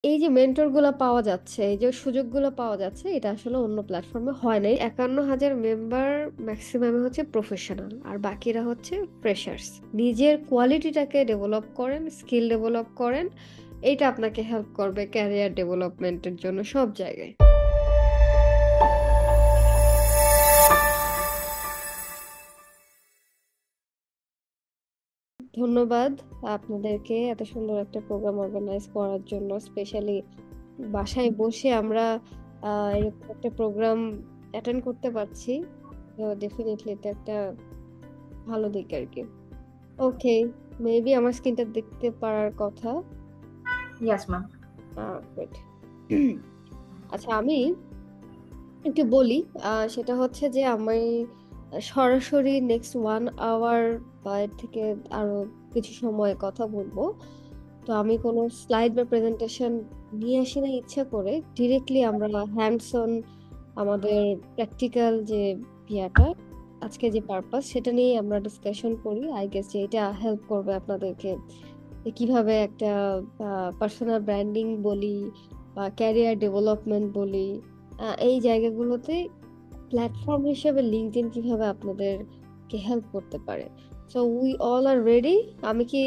এই যে মেন্টরগুলা পাওয়া যাচ্ছে, এই যে সুযোগগুলো পাওয়া যাচ্ছে, এটা আসলে অন্য প্ল্যাটফর্মে হয় নাই। ৫১,০০০ মেম্বার মেক্সিমামই হচ্ছে প্রফেশনাল। আর বাকিরা হচ্ছে ফ্রেশার্স। নিজের কোয়ালিটিটাকে ডেভেলপ করেন, স্কিল ডেভেলপ করেন। এইটা আপনাকে হেল্প করবে ক্যারিয়ার ডেভেলপমেন্টের জন্য সব জায়গায়। ধন্যবাদ আপনাদেরকে এত সুন্দর একটা প্রোগ্রাম অর্গানাইজ করার জন্য। স্পেশালি বাসায় বসে আমরা এরকম একটা প্রোগ্রাম অ্যাটেন্ড করতে পারছি। ডেফিনেটলি এটা একটা ভালো দিক আর কি। ওকে, মেবি আমার স্ক্রিনটা দেখতে পারার কথা। Yes ma'am. গুড। আচ্ছা, আমি একটু বলি। সেটা হচ্ছে যে আমি সরাসরি নেক্সট 1 আওয়ার বা এর থেকে আরো কিছু সময় কথা বলবো। তো আমি কোনো স্লাইড বা প্রেজেন্টেশন নিয়ে আসি না ইচ্ছা করে, ডিরেক্টলি আমরা হ্যান্ডস অন আমাদের প্র্যাকটিক্যাল যে ইয়াটা, আজকে যে পারপাস সেটা নিয়ে আমরা ডিসকাশন করি। আই গেস যে এটা হেল্প করবে আপনাদেরকে যে কিভাবে একটা পার্সোনাল ব্র্যান্ডিং বলি বা ক্যারিয়ার ডেভেলপমেন্ট বলি, এই জায়গাগুলোতে প্ল্যাটফর্ম হিসেবে লিঙ্কডইন কিভাবে আপনাদেরকে হেল্প করতে পারে। So we all are ready. আমি কি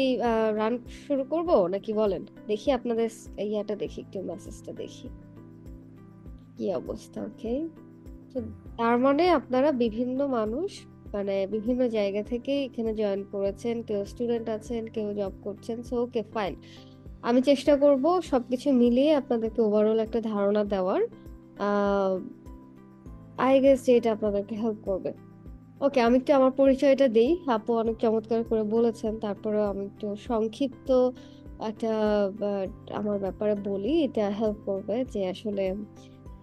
রান শুরু করব নাকি বলেন? দেখি আপনাদের ইয়াটা দেখি, একটু মেসেজটা দেখি কি অবস্থা। ওকে, তো তার মানে আপনারা বিভিন্ন মানুষ, মানে বিভিন্ন জায়গা থেকে এখানে জয়েন করেছেন। কেউ স্টুডেন্ট আছেন, কেউ জব করছেন। So okay, fine. আমি চেষ্টা করব সবকিছু মিলিয়ে আপনাদেরকে ওভারঅল একটা ধারণা দেওয়ার। আই গেস যে এটা আপনাদেরকে হেল্প করবে। ওকে, আমি একটু আমার পরিচয়টা দেই। আপু অনেক চমৎকার করে বলেছেন, তারপরেও আমি একটু সংক্ষিপ্ত একটা আহ, আমার ব্যাপারে বলি, এটা হেল্প করবে যে আসলে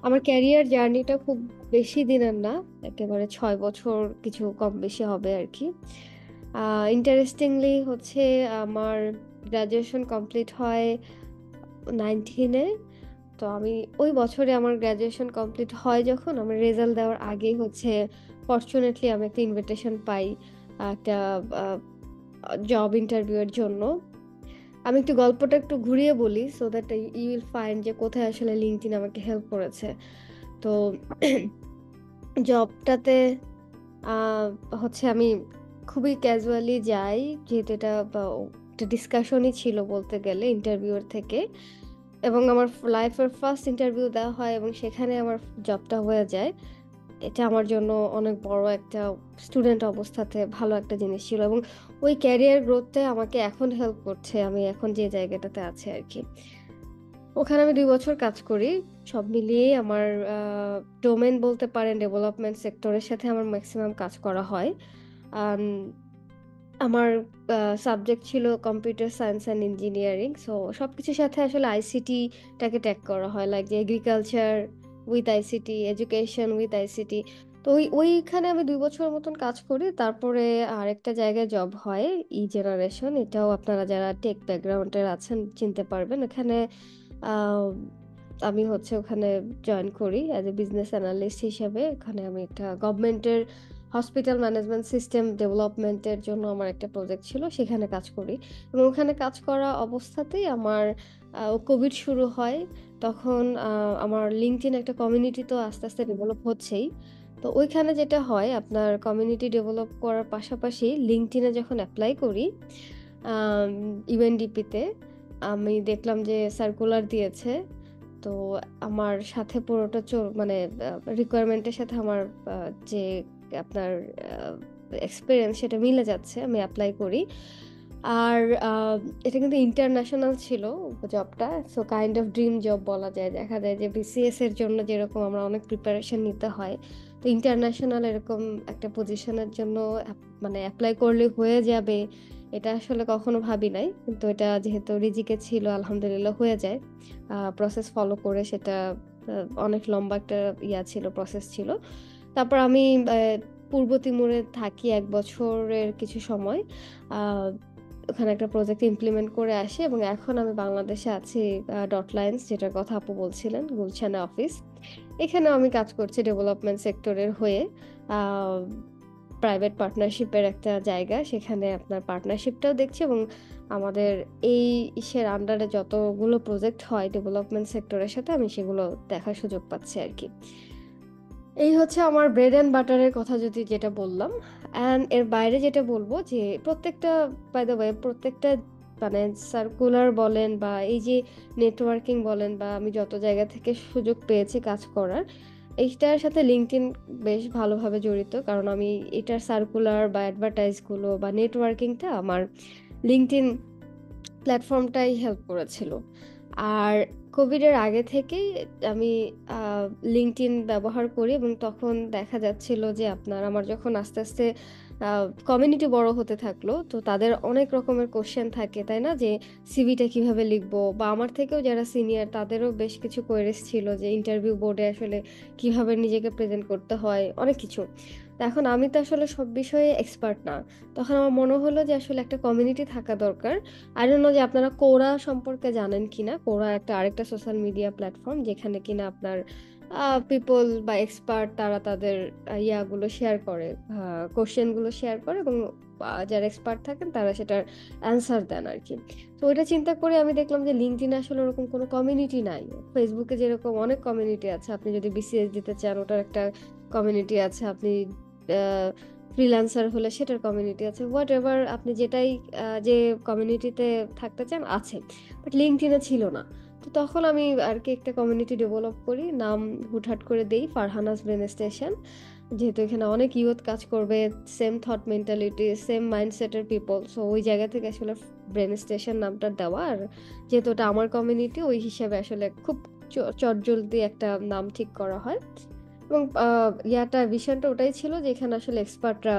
আমার ক্যারিয়ার জার্নিটা খুব বেশি দিনের না, একেবারে 6 বছর কিছু কম বেশি হবে আর কি। ইন্টারেস্টিংলি হচ্ছে আমার গ্রাজুয়েশন কমপ্লিট হয় 19-এ। তো আমি ওই বছরে আমার গ্রাজুয়েশন কমপ্লিট হয়, যখন আমার রেজাল্ট দেওয়ার আগেই হচ্ছে ফরচুনেটলি আমি একটা ইনভিটেশন পাই একটা জব ইন্টারভিউ এর জন্য। আমি একটু গল্পটা একটু ঘুরিয়ে বলি so that you will find যে কোথায় আসলে লিঙ্কডইন আমাকে হেল্প করেছে। তো জবটাতে আহ, হচ্ছে আমি খুবই ক্যাজুয়ালি যাই, যেহেতু এটা একটা ডিসকাশনই ছিল বলতে গেলে ইন্টারভিউর থেকে। এবং আমার লাইফের ফার্স্ট ইন্টারভিউ দেওয়া হয় এবং সেখানে আমার জবটা হয়ে যায়। এটা আমার জন্য অনেক বড় একটা, স্টুডেন্ট অবস্থাতে ভালো একটা জিনিস ছিল এবং ওই ক্যারিয়ার গ্রোথে আমাকে এখন হেল্প করছে, আমি এখন যে জায়গাটাতে আছি আর কি। ওখানে আমি 2 বছর কাজ করি। সব মিলিয়ে আমার ডোমেন বলতে পারেন ডেভেলপমেন্ট সেক্টরের সাথে আমার ম্যাক্সিমাম কাজ করা হয়। আম, আমার সাবজেক্ট ছিল computer science and engineering. So সবকিছুর সাথে আসলে আইসিটিটাকে ট্যাগ করা হয়, লাইক যে agriculture with ICT, education with ICT. তো ওইখানে আমি 2 বছর মতন কাজ করি। তারপরে আরেকটা জায়গায় জব হয়, ই জেনারেশন। এটাও আপনারা যারা টেক ব্যাকগ্রাউন্ডের আছেন চিনতে পারবেন। এখানে আহ, আমি হচ্ছে ওখানে জয়েন করি অ্যাজ এ বিজনেস অ্যানালিস্ট হিসেবে। ওখানে আমি একটা গভর্নমেন্টের হসপিটাল ম্যানেজমেন্ট সিস্টেম ডেভেলপমেন্টের জন্য আমার একটা প্রজেক্ট ছিল, সেখানে কাজ করি। এবং ওখানে কাজ করা অবস্থাতেই আমার কোভিড শুরু হয়। তখন আমার লিঙ্কডইন একটা কমিউনিটি তো আস্তে আস্তে ডেভেলপ হচ্ছেই। তো ওইখানে যেটা হয়, আপনার কমিউনিটি ডেভেলপ করার পাশাপাশি লিঙ্কডইনে যখন অ্যাপ্লাই করি ইউএনডিপিতে, আমি দেখলাম যে সার্কুলার দিয়েছে। তো আমার সাথে পুরোটা মানে রিকোয়ারমেন্টের সাথে আমার যে আপনার এক্সপিরিয়েন্স সেটা মিলে যাচ্ছে, আমি অ্যাপ্লাই করি। আর এটা কিন্তু ইন্টারন্যাশনাল ছিল জবটা। So kind of dream job বলা যায়। দেখা যায় যে বিসিএস এর জন্য যেরকম আমরা অনেক প্রিপারেশন নিতে হয়, তো ইন্টারন্যাশনাল এরকম একটা পজিশনের জন্য মানে অ্যাপ্লাই করলে হয়ে যাবে, এটা আসলে কখনো ভাবি নাই। কিন্তু এটা যেহেতু রিজিকে ছিল, আলহামদুলিল্লাহ হয়ে যায়। প্রসেস ফলো করে সেটা অনেক লম্বা একটা ছিল, প্রসেস ছিল। তারপর আমি পূর্ব তিমুরে থাকি 1 বছরের কিছু সময়। আহ, ওখানে একটা প্রজেক্ট ইমপ্লিমেন্ট করে আসি এবং এখন আমি বাংলাদেশে আছি। ডট লাইন্স, যেটার কথা আপু বলছিলেন, গুলশানে অফিস। এখানে আমি কাজ করছি ডেভেলপমেন্ট সেক্টরের হয়ে। প্রাইভেট পার্টনারশিপের একটা জায়গা। সেখানে আপনার পার্টনারশিপটাও দেখছি এবং আমাদের এই ইসের আন্ডারে যতগুলো প্রজেক্ট হয় ডেভেলপমেন্ট সেক্টরের সাথে আমি সেগুলো দেখার সুযোগ পাচ্ছি আরকি। এই হচ্ছে আমার ব্রেড অ্যান্ড বাটারের কথা যদি যেটা বললাম। অ্যান্ড এর বাইরে যেটা বলব যে প্রত্যেকটা বাই দ্য ওয়ে প্রত্যেকটা মানে সার্কুলার বলেন বা এই যে নেটওয়ার্কিং বলেন বা আমি যত জায়গা থেকে সুযোগ পেয়েছি কাজ করার, এইটার সাথে LinkedIn বেশ ভালোভাবে জড়িত। কারণ আমি এটার সার্কুলার বা অ্যাডভার্টাইজ গুলো বা নেটওয়ার্কিংটা আমার LinkedIn প্ল্যাটফর্মটাই হেল্প করেছিল। আর কোভিডের আগে থেকেই আমি আ LinkedIn ব্যবহার করি এবং তখন দেখা যাচ্ছিল যে আমার যখন আস্তে, আস্তে আ কমিউনিটি বড় হতে থাকলো, তো তাদের অনেক রকমের কোয়েশ্চেন থাকে, তাই না? যে সিভিটা কিভাবে লিখবো? বা আমার থেকেও যারা সিনিয়র তাদেরও বেশ কিছু কোয়েরিজ ছিল যে ইন্টারভিউ বোর্ডে আসলে কিভাবে নিজেকে প্রেজেন্ট করতে হয়, অনেক কিছু। তো এখন আমি তো আসলে সব বিষয়ে এক্সপার্ট না। তখন আমার মনে হলো যে আসলে একটা কমিউনিটি থাকা দরকার। I don't know যে আপনারা কোরা সম্পর্কে জানেন কিনা? কোরা আরেকটা সোশ্যাল মিডিয়া প্ল্যাটফর্ম যেখানে কিনা আপনার পিপল বা এক্সপার্ট তারা তাদের ইয়াগুলো শেয়ার করে, কোয়েশ্চেন গুলো শেয়ার করে এবং যারা এক্সপার্ট থাকেন তারা সেটার অ্যান্সার দেন আরকি। তো ওইটা চিন্তা করে আমি দেখলাম যে LinkedIn এ আসলে ওরকম কোনো কমিউনিটি নাই। Facebook এ যেরকম অনেক কমিউনিটি আছে। আপনি যদি BCS দিতে চান ওটার একটা কমিউনিটি আছে। আপনি আ ফ্রিল্যান্সার হলে সেটার কমিউনিটি আছে। হোয়াটএভার আপনি যেটাই যে কমিউনিটিতে থাকতে চান আছে। বাট LinkedIn এ ছিল না। তো তখন আমি আরকি একটা কমিউনিটি ডেভেলপ করি। নাম হুটহাট করে দেই ফারহানাস ব্রেন স্টেশন। যেহেতু এখানে অনেক ইয়ুথ কাজ করবে, same thought mentality, same mindset এর পিপল। সো ওই জায়গা থেকে আসলে ব্রেন স্টেশন নামটা দেওয়া। আর যেহেতু ওটা আমার কমিউনিটি ওই হিসেবে আসলে খুব চটজলদি একটা নাম ঠিক করা হয়। এবং ভিশনটা ওটাই ছিল যে এখানে আসলে এক্সপার্টরা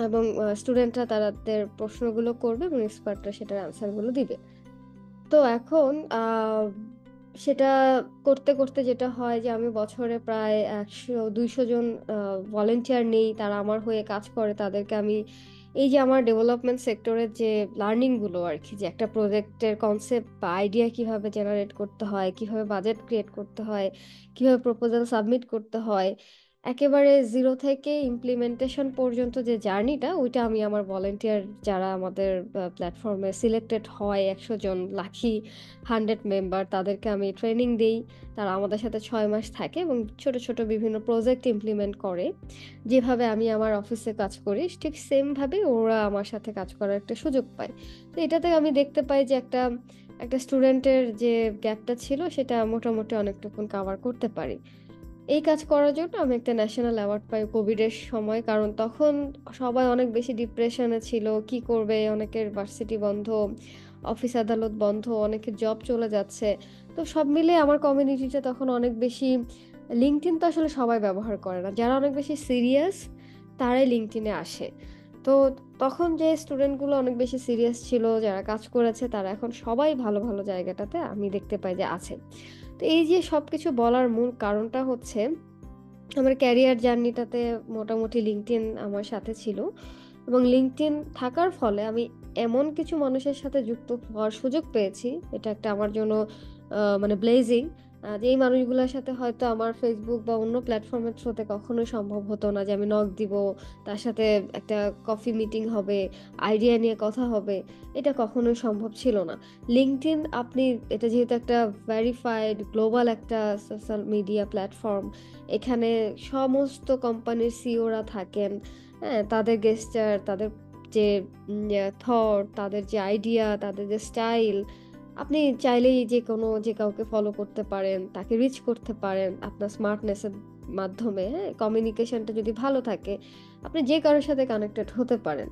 এবং স্টুডেন্টরা তাদের প্রশ্নগুলো করবে এবং এক্সপার্টরা সেটার অ্যান্সার গুলো দিবে। তো এখন সেটা করতে, করতে যেটা হয় যে আমি বছরে প্রায় ১০০-২০০ জন ভলান্টিয়ার নেই। তারা আমার হয়ে কাজ করে। তাদেরকে আমি এই যে আমার ডেভেলপমেন্ট সেক্টরের যে লার্নিং গুলো আরকি যে একটা প্রজেক্টের কনসেপ্ট বা আইডিয়া কিভাবে জেনারেট করতে হয়, কিভাবে বাজেট ক্রিয়েট করতে হয়, কিভাবে প্রপোজাল সাবমিট করতে হয়। একেবারে 0 থেকে ইমপ্লিমেন্টেশন পর্যন্ত যে জার্নিটা ওইটা আমি আমার ভলান্টিয়ার যারা আমাদের প্ল্যাটফর্মে সিলেক্টেড হয় ১০০ জন লাকি 100 মেম্বার তাদেরকে আমি ট্রেনিং দেই। তারা আমাদের সাথে ৬ মাস থাকে এবং ছোট, ছোট বিভিন্ন প্রজেক্ট ইমপ্লিমেন্ট করে। যেভাবে আমি আমার অফিসে কাজ করি ঠিক সেম ভাবে ওরা আমার সাথে কাজ করার একটা সুযোগ পায়। তো এটাতে আমি দেখতে পাই যে একটা স্টুডেন্টের যে গ্যাপটা ছিল সেটা মোটামুটি অনেকটুকুন কভার করতে পারি। এই কাজ করার জন্য আমি একটা ন্যাশনাল অ্যাওয়ার্ড পাই কোভিডের সময়। কারণ তখন সবাই অনেক বেশি ডিপ্রেশনে ছিল। কি করবে? অনেকের ভার্সিটি বন্ধ, অফিস আদালত বন্ধ, অনেকের জব চলে যাচ্ছে। তো সব মিলিয়ে আমার কমিউনিটিটা তখন অনেক বেশি LinkedIn তো আসলে সবাই ব্যবহার করে না। যারা অনেক বেশি সিরিয়াস তারাই LinkedIn এ আসে। তো তখন যে স্টুডেন্টগুলো অনেক বেশি সিরিয়াস ছিল, যারা কাজ করেছে তারা এখন সবাই ভালো, ভালো জায়গাটাতে আমি দেখতে পাই যে আছে। তো এই যে সবকিছু বলার মূল কারণটা হচ্ছে আমার ক্যারিয়ার জার্নিটাতে মোটামুটি LinkedIn আমার সাথে ছিল এবং LinkedIn থাকার ফলে আমি এমন কিছু মানুষের সাথে যুক্ত হওয়ার সুযোগ পেয়েছি, এটা একটা আমার জন্য মানে ব্লেজিং যে এই মানুষগুলোর সাথে হয়তো আমার Facebook বা অন্য প্ল্যাটফর্মের থ্রুতে কখনোই সম্ভব হতো না যে আমি নক দিব, তার সাথে একটা কফি মিটিং হবে, আইডিয়া নিয়ে কথা হবে। এটা কখনোই সম্ভব ছিল না। LinkedIn আপনি এটা যেহেতু একটা ভেরিফাইড গ্লোবাল একটা সোশ্যাল মিডিয়া প্ল্যাটফর্ম এখানে সমস্ত কোম্পানির সিইওরা থাকেন। হ্যাঁ? তাদের গেস্টার, তাদের যে থট, তাদের যে আইডিয়া, তাদের যে স্টাইল, আপনি চাইলেই যে কাউকে ফলো করতে পারেন, তাকে রিচ করতে পারেন আপনার স্মার্টনেস এর মাধ্যমে, হ্যাঁ? কমিউনিকেশনটা যদি ভালো থাকে, আপনি যে কারো সাথে কানেক্টেড হতে পারেন।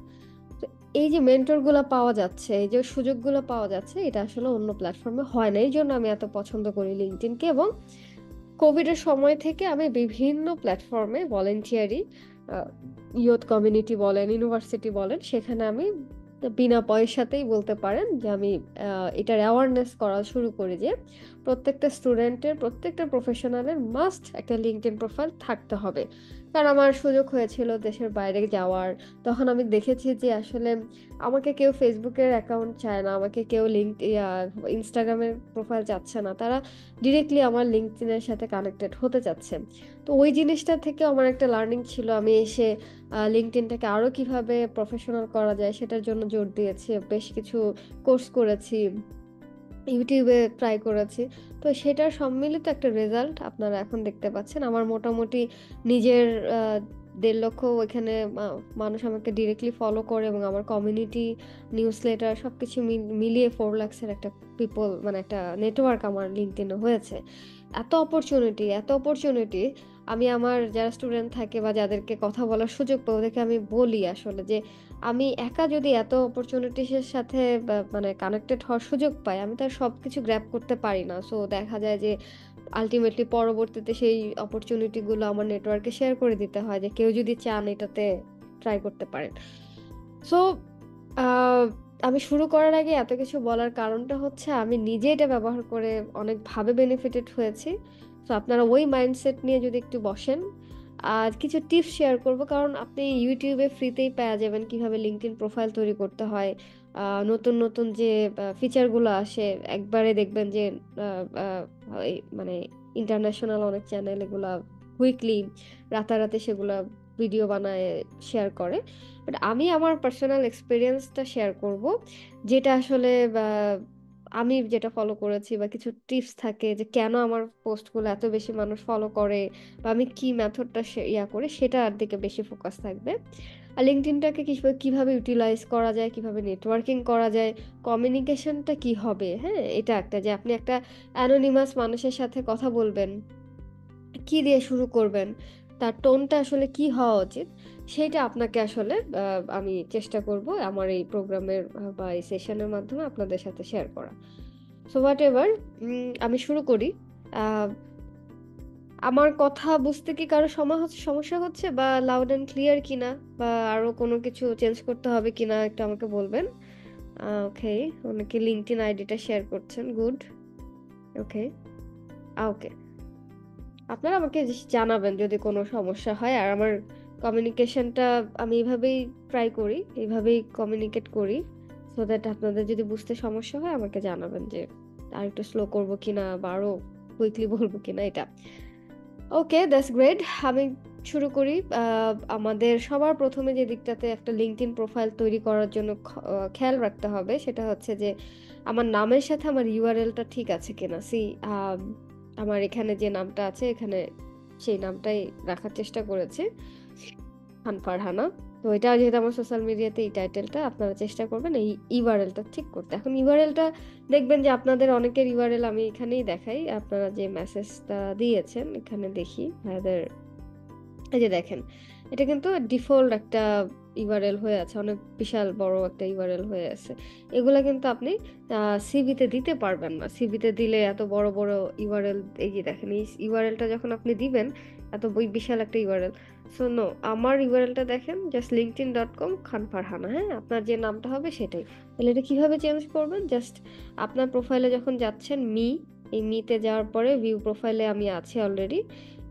তো এই যে মেন্টর গুলা পাওয়া যাচ্ছে, এই যে সুযোগগুলো পাওয়া যাচ্ছে, এটা আসলে অন্য প্ল্যাটফর্মে হয় না। এইজন্য আমি এত পছন্দ করি LinkedIn কে এবং কোভিডের সময় থেকে আমি বিভিন্ন প্ল্যাটফর্মে ভলান্টিয়ারি আ ইয়ুথ কমিউনিটি বলেন, ইউনিভার্সিটি বলেন, সেখানে আমি বিনা পয়সাতেই বলতে পারেন যে আমি এটার অ্যাওয়ারনেস করা শুরু করি যে প্রত্যেকটা স্টুডেন্টের, প্রত্যেকটা প্রফেশনালের মাস্ট একটা লিঙ্কডইন প্রোফাইল থাকতে হবে। কারণ আমার সুযোগ হয়েছিল দেশের বাইরে যাওয়ার, তখন আমি দেখেছি যে আসলে আমাকে কেউ ফেসবুকের অ্যাকাউন্ট চায় না, আমাকে কেউ ইনস্টাগ্রামের প্রোফাইল চাচ্ছে না, তারা ডিরেক্টলি আমার লিঙ্কডইনের সাথে কানেক্টেড হতে চাচ্ছে। তো ওই জিনিসটা থেকে আমার একটা লার্নিং ছিল। আমি এসে লিঙ্কডইনটাকে আরও কিভাবে প্রফেশনাল করা যায় সেটার জন্য জোর দিয়েছি। বেশ কিছু কোর্স করেছি, ইউটিউবে ট্রাই করেছি। তো সেটার সম্মিলিত একটা রেজাল্ট আপনারা এখন দেখতে পাচ্ছেন। আমার মোটামুটি নিজের ১.৫ লক্ষ এখানে মানুষ আমাকে ডিরেক্টলি ফলো করে এবং আমার কমিউনিটি, নিউজলেটার সবকিছু মিলিয়ে 4 লাখসের একটা মানে একটা নেটওয়ার্ক আমার লিঙ্কডইনে হয়েছে। এত অপরচুনিটি আমি আমার যারা স্টুডেন্ট থাকে বা যাদেরকে কথা বলার সুযোগ পাই ওদেরকে আমি বলি আসলে যে আমি একা যদি এত অপরচুনিটিস এর সাথে মানে কানেক্টেড হওয়ার সুযোগ পাই, আমি তো আর সবকিছু গ্র্যাব করতে পারি না। সো দেখা যায় যে আল্টিমেটলি পরবর্তীতে সেই অপরচুনিটি গুলো আমার নেটওয়ার্কে শেয়ার করে দিতে হয় যে কেউ যদি চান এটাতে ট্রাই করতে পারেন। সো আ আমি শুরু করার আগে এত কিছু বলার কারণটা হচ্ছে আমি নিজে এটা ব্যবহার করে অনেকভাবে বেনিফিটেড হয়েছি। সো আপনারা ওই মাইন্ডসেট নিয়ে যদি একটু বসেন, আর কিছু টিপস শেয়ার করব। কারণ আপনি YouTube এ ফ্রিতেই পেয়ে যাবেন কিভাবে LinkedIn প্রোফাইল তৈরি করতে হয়। আ নতুন যে ফিচার গুলো আসে একবারে দেখবেন যে আ আ এই মানে ইন্টারন্যাশনাল অনেক চ্যানেল এগুলা কুইকলি রাতারাতি সেগুলা ভিডিও বানায় শেয়ার করে। বাট আমি আমার পার্সোনাল এক্সপেরিয়েন্সটা শেয়ার করব। যেটা আসলে আমি যেটা ফলো করেছি বা কিছু টিপস থাকে যে কেন আমার পোস্টগুলো এত বেশি মানুষ ফলো করে বা আমি কি মেথডটা করি সেটার দিকে বেশি ফোকাস থাকবে। আর LinkedInটাকে কিভাবে ইউটিলাইজ করা যায়, কিভাবে নেটওয়ার্কিং করা যায়, কমিউনিকেশনটা কি হবে, হ্যাঁ? এটা একটা যে আপনি একটা অ্যানোনিমাস মানুষের সাথে কথা বলবেন। কি দিয়ে শুরু করবেন? তার টোনটা আসলে কি হওয়া উচিত? সেইটা আপনাকে আসলে আমি চেষ্টা করব আমার এই প্রোগ্রামের বা এই সেশনের মাধ্যমে আপনাদের সাথে শেয়ার করা। সো হোয়াটএভার আমি শুরু করি। আ আমার কথা বুঝতে কি কারো সমস্যা হচ্ছে বা লাউড অ্যান্ড ক্লিয়ার কিনা বা আরো কোনো কিছু চেঞ্জ করতে হবে কিনা একটু আমাকে বলবেন। ওকে, অনেকে LinkedIn আইডিটা শেয়ার করছেন। গুড। ওকে, ওকে। আপনারা আমাকে জানাবেন যদি কোনো সমস্যা হয়। আর আমার কমিউনিকেশনটা আমি এভাবেই ট্রাই করি, এভাবেই কমিউনিকেট করি। সো দ্যাট আপনাদের যদি বুঝতে সমস্যা হয় আমাকে জানাবেন যে আরেকটু স্লো করব কিনা বা আরো কুইকলি বলব কিনা এটা। ওকে, দ্যাটস গ্রেট। আমি শুরু করি। আমাদের সবার ১ম এ যে দিকটাতে একটা LinkedIn প্রোফাইল তৈরি করার জন্য খেয়াল রাখতে হবে সেটা হচ্ছে যে আমার নামের সাথে আমার URL টা ঠিক আছে কিনা। আম আমার এখানে যে নামটা আছে এখানে সেই নামটাই রাখার চেষ্টা করেছি। খান ফারহানা। তো এটা যেহেতু আমার সোশ্যাল মিডিয়াতে এই টাইটেলটা আপনারা চেষ্টা করবেন এই URL টা ঠিক করতে। এখন URL টা দেখবেন যে আপনাদের অনেকের URL আমি এখানেই দেখাই। আপনারা যে মেসেজটা দিয়েছেন এখানে দেখি ভাইয়াদের এই যে দেখেন। এটা কিন্তু ডিফল্ট একটা URL হয়ে আছে। অনেক বিশাল বড় একটা URL হয়ে আছে। এগুলা কিন্তু আপনি আ সিভিতে দিতে পারবেন না। সিভিতে দিলে এত বড় URL এই যে দেখেন এই URL টা যখন আপনি দিবেন এত বিশাল একটা URL। সো নো আমার URL টা দেখেন জাস্ট linkedin.com খান ফারহানা, হ্যাঁ? আপনার যে নামটা হবে সেটাই। তাহলে এটা কিভাবে চেঞ্জ করবেন? জাস্ট আপনার প্রোফাইলে যখন যাচ্ছেন এই তে যাওয়ার পরে ভিউ প্রোফাইলে আমি আছি অলরেডি।